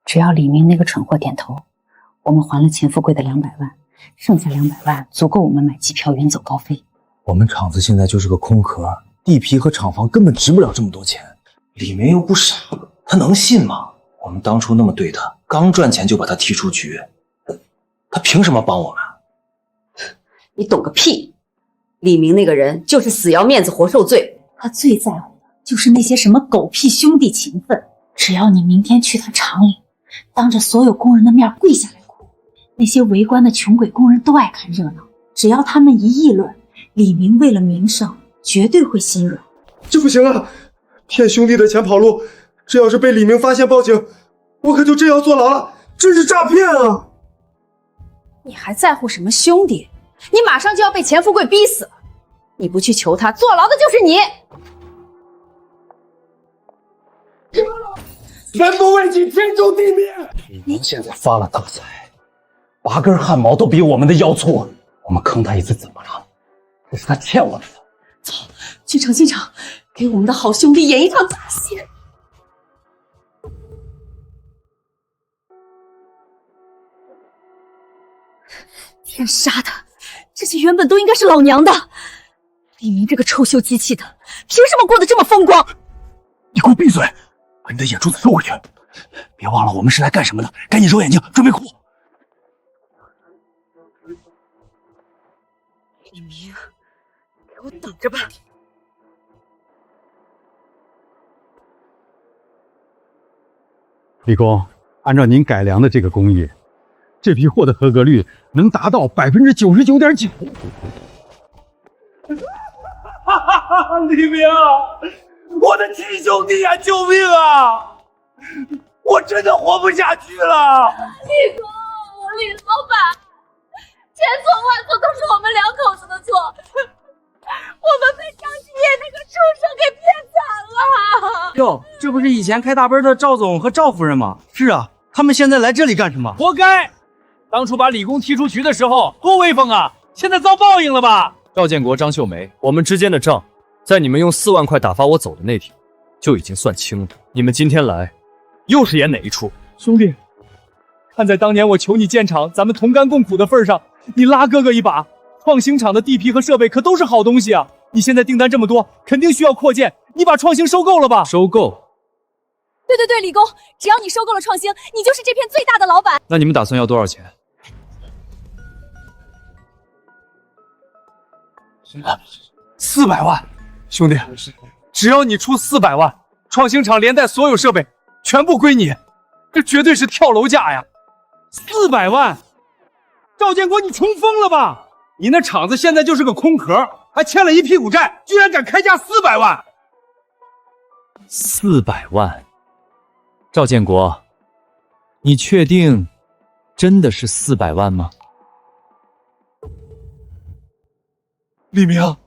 只要李明那个蠢货点头，我们还了钱富贵的200万，剩下200万足够我们买机票远走高飞。我们厂子现在就是个空壳，地皮和厂房根本值不了这么多钱。李明又不傻，他能信吗？我们当初那么对他，刚赚钱就把他踢出局，他凭什么帮我们？你懂个屁！李明那个人就是死要面子活受罪，他最在乎的就是那些什么狗屁兄弟情分。只要你明天去他厂里，当着所有工人的面跪下来哭，那些围观的穷鬼工人都爱看热闹，只要他们一议论，李明为了名声绝对会心软。这不行啊！骗兄弟的钱跑路，这要是被李明发现报警，我可就真要坐牢了，这是诈骗啊！你还在乎什么兄弟？你马上就要被钱富贵逼死了，你不去求他，坐牢的就是你。人不为己，天诛地灭！李明现在发了大财，8根汗毛都比我们的腰粗，我们坑他一次怎么了？这是他欠我们的。走，去诚信厂，给我们的好兄弟演一场大戏。天杀的，这些原本都应该是老娘的。李明这个臭秀机器的，凭什么过得这么风光？你给我闭嘴，把你的眼珠子收回去！别忘了我们是来干什么的，赶紧揉眼睛，准备哭。李明，给我等着吧！李工，按照您改良的这个工艺，这批货的合格率能达到99.9%。李明，我的亲兄弟呀，救命啊！我真的活不下去了。李公，李老板，千错万错都是我们两口子的错，我们被张继业那个畜生给骗惨了。哟，这不是以前开大奔的赵总和赵夫人吗？是啊，他们现在来这里干什么？活该！当初把李工踢出局的时候多威风啊，现在遭报应了吧？赵建国、张秀梅，我们之间的账，在你们用4万块打发我走的那天就已经算清了。你们今天来，又是演哪一出？兄弟，看在当年我求你建厂，咱们同甘共苦的份上，你拉哥哥一把。创新厂的地皮和设备可都是好东西啊！你现在订单这么多，肯定需要扩建，你把创新收购了吧？收购？对，李工，只要你收购了创新，你就是这片最大的老板。那你们打算要多少钱？400万，兄弟，只要你出400万，创新厂连带所有设备全部归你，这绝对是跳楼价呀！400万，赵建国，你穷疯了吧？你那厂子现在就是个空壳，还欠了一屁股债，居然敢开价400万！400万，赵建国，你确定真的是400万吗？李明，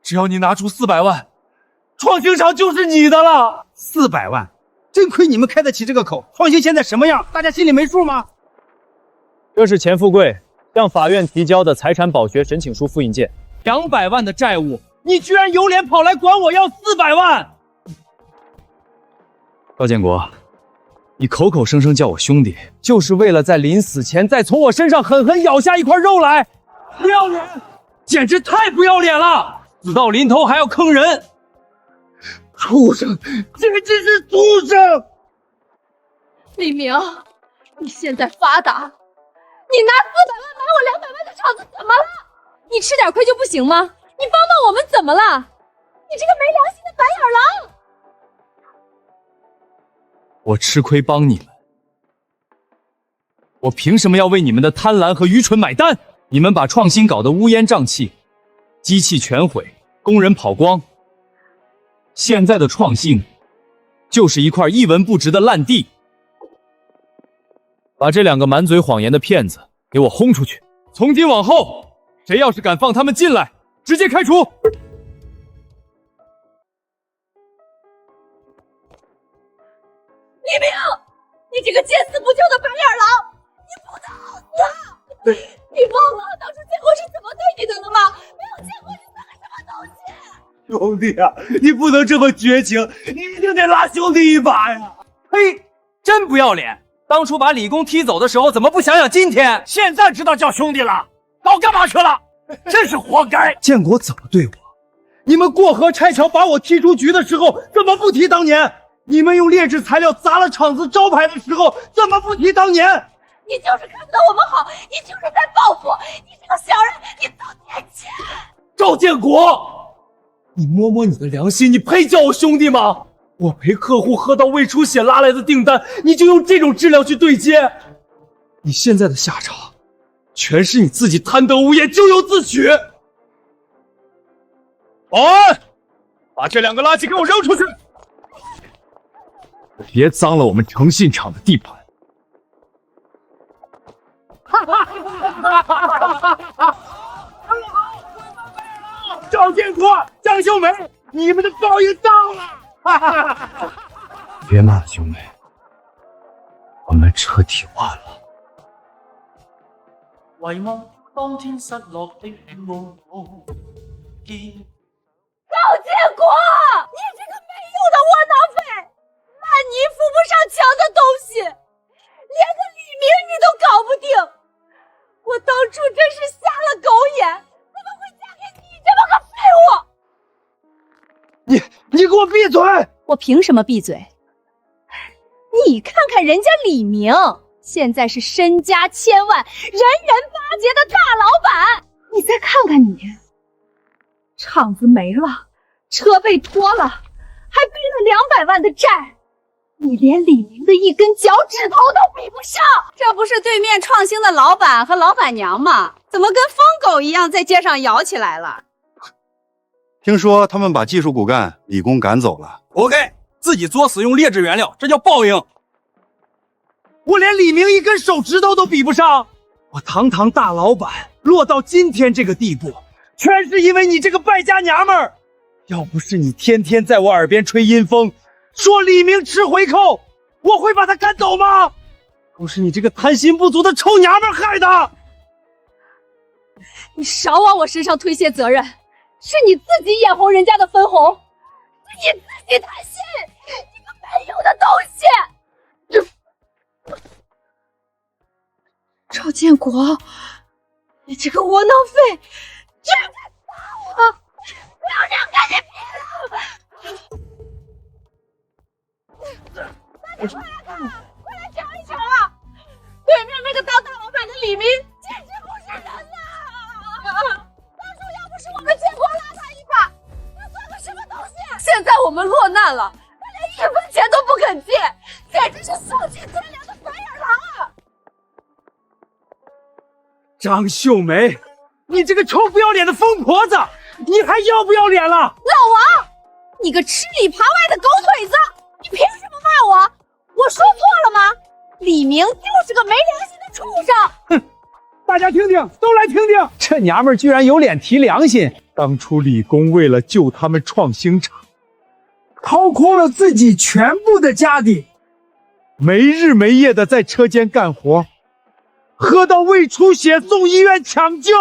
只要你拿出400万，创新厂就是你的了。400万，真亏你们开得起这个口。创新现在什么样，大家心里没数吗？这是钱富贵向法院提交的财产保全申请书复印件。200万的债务，你居然有脸跑来管我要400万！赵建国，你口口声声叫我兄弟，就是为了在临死前再从我身上狠狠咬下一块肉来，不要脸！简直太不要脸了！死到临头还要坑人，畜生，简直是畜生！李明，你现在发达，你拿400万买我200万的厂子怎么了？你吃点亏就不行吗？你帮帮我们怎么了？你这个没良心的白眼狼！我吃亏帮你们，我凭什么要为你们的贪婪和愚蠢买单？你们把创新搞得乌烟瘴气，机器全毁，工人跑光。现在的创新就是一块一文不值的烂地。把这2个满嘴谎言的骗子给我轰出去！从今往后，谁要是敢放他们进来，直接开除！李明，你这个见死不救的白眼狼，你不能死！你忘了当初建国是怎么对你的了吗？没有建国，你算个什么东西？兄弟啊，你不能这么绝情，你一定得拉兄弟一把呀！嘿，真不要脸！当初把李工踢走的时候，怎么不想想今天？现在知道叫兄弟了，搞干嘛去了？真是活该！建国怎么对我？你们过河拆桥把我踢出局的时候，怎么不提当年？你们用劣质材料砸了厂子招牌的时候，怎么不提当年？你就是看不得我们好，你就是在报复！你这个小人，你早点钱！赵建国，你摸摸你的良心，你配叫我兄弟吗？我陪客户喝到胃出血拉来的订单，你就用这种质量去对接？你现在的下场，全是你自己贪得无厌，咎由自取！保安，把这2个垃圾给我扔出去！别脏了我们诚信厂的地盘！赵建国、张秀梅，你们的报应到了！别骂了，兄妹，我们彻底完了。遗忘當天失落的夢見。赵建國，你這個沒用的窩囊廢，爛泥扶不上牆的東西，連個李明你都搞不定。我當初真是瞎了狗眼，怎麼會嫁給你這麼個廢物？你給我閉嘴！我憑什麼閉嘴？你看看人家李明，現在是身家千萬、人人巴結的大老闆。你再看看你，廠子沒了，車被拖了，還背了200萬的債，你連李明的一根腳趾頭都比不上。這不是對面創新的老闆和老闆娘嗎？怎麼跟瘋狗一樣在街上搖起來了？听说他们把技术骨干李工赶走了。活该，自己作死用劣质原料，这叫报应。我连李明一根手指头都比不上，我堂堂大老板落到今天这个地步，全是因为你这个败家娘们儿。要不是你天天在我耳边吹阴风，说李明吃回扣，我会把他赶走吗？都是你这个贪心不足的臭娘们儿害的。你少往我身上推卸责任，是你自己眼红人家的分红，是你自己贪心，你个没用的东西！赵建国，你这个窝囊废，居然敢打我！不要这样跟你比了！大家快来看，快来瞧一瞧啊！对面那个当大老板的李明，简直不是人呐！当初要不是我们建国拉他一把，那算个什么东西？现在我们落难了，他连1分钱都不肯借，简直是丧尽天良的白眼狼啊！张秀梅，你这个臭不要脸的疯婆子，你还要不要脸了？老王，你个吃里扒外的狗腿子，你凭什么骂我？我说错了吗？李明就是个没良心的畜生！哼，大家听听，都来听听，这娘们儿居然有脸提良心。当初李工为了救他们创兴厂，掏空了自己全部的家底，没日没夜的在车间干活，喝到胃出血送医院抢救。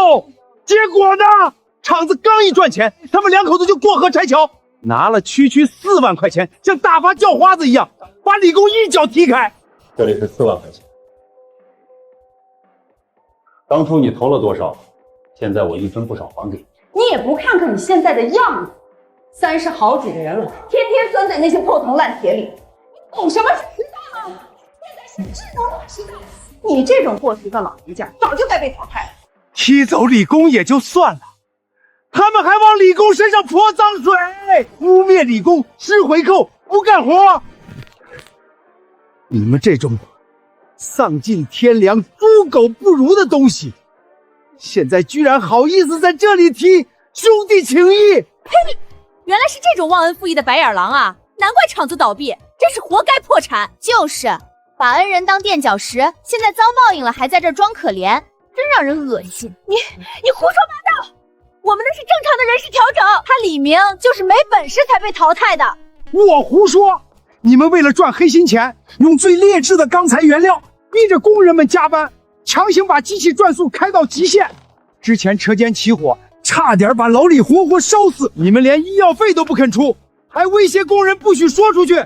结果呢，厂子刚一赚钱，他们2口子就过河拆桥，拿了区4万块钱，像大发叫花子一样把李工一脚踢开。这里是4万块钱，当初你投了多少？现在我1分不少还给你。你也不看看你现在的样子，30好几个人了，天天钻在那些破铜烂铁里，你懂什么时代吗？现在是智能化时代，你这种过时的老零件早就该被淘汰了。踢走李工也就算了，他们还往李工身上泼脏水，污蔑李工吃回扣不干活。你们这种丧尽天良、猪狗不如的东西，现在居然好意思在这里提兄弟情谊！呸！原来是这种忘恩负义的白眼狼啊！难怪厂子倒闭，真是活该破产。就是把恩人当垫脚石，现在遭报应了，还在这儿装可怜，真让人恶心。你胡说八道！我们那是正常的人事调整，他李明就是没本事才被淘汰的。我胡说！你们为了赚黑心钱，用最劣质的钢材原料，逼着工人们加班，强行把机器转速开到极限。之前车间起火，差点把楼里活活烧死，你们连医药费都不肯出，还威胁工人不许说出去。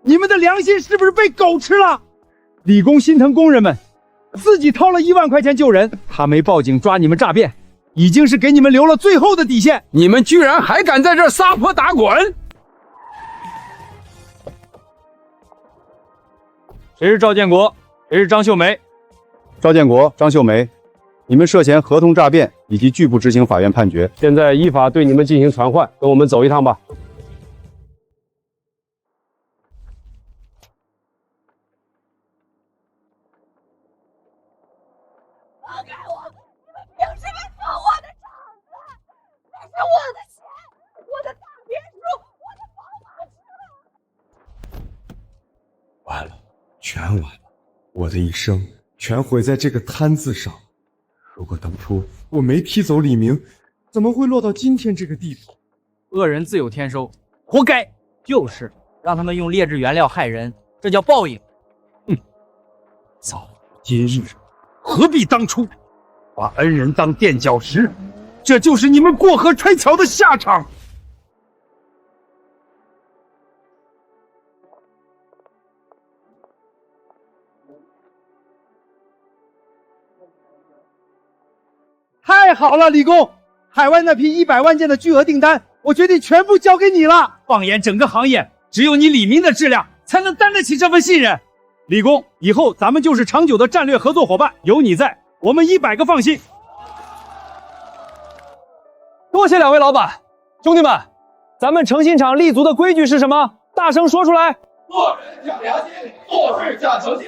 你们的良心是不是被狗吃了？李工心疼工人们，自己掏了1万块钱救人，他没报警抓你们诈骗，已经是给你们留了最后的底线。你们居然还敢在这儿撒泼打滚！谁是赵建国？谁是张秀梅？赵建国、张秀梅，你们涉嫌合同诈骗以及拒不执行法院判决，现在依法对你们进行传唤，跟我们走一趟吧。放开我！你们凭什么封我的厂子？那是我的钱，我的大别墅，我的宝马车。完了，全完了！我的一生全毁在这个贪字上。如果当初我没踢走李明，怎么会落到今天这个地步？恶人自有天收，活该！就是让他们用劣质原料害人，这叫报应。早今日，何必当初？把恩人当垫脚石，这就是你们过河拆桥的下场。太好了，李工，海外那批100万件的巨额订单，我决定全部交给你了。放眼整个行业，只有你李明的质量才能担得起这份信任。李工，以后咱们就是长久的战略合作伙伴，有你在，我们100个放心。多谢2位老板，兄弟们，咱们诚信厂立足的规矩是什么？大声说出来！做人讲良心，做事讲诚信。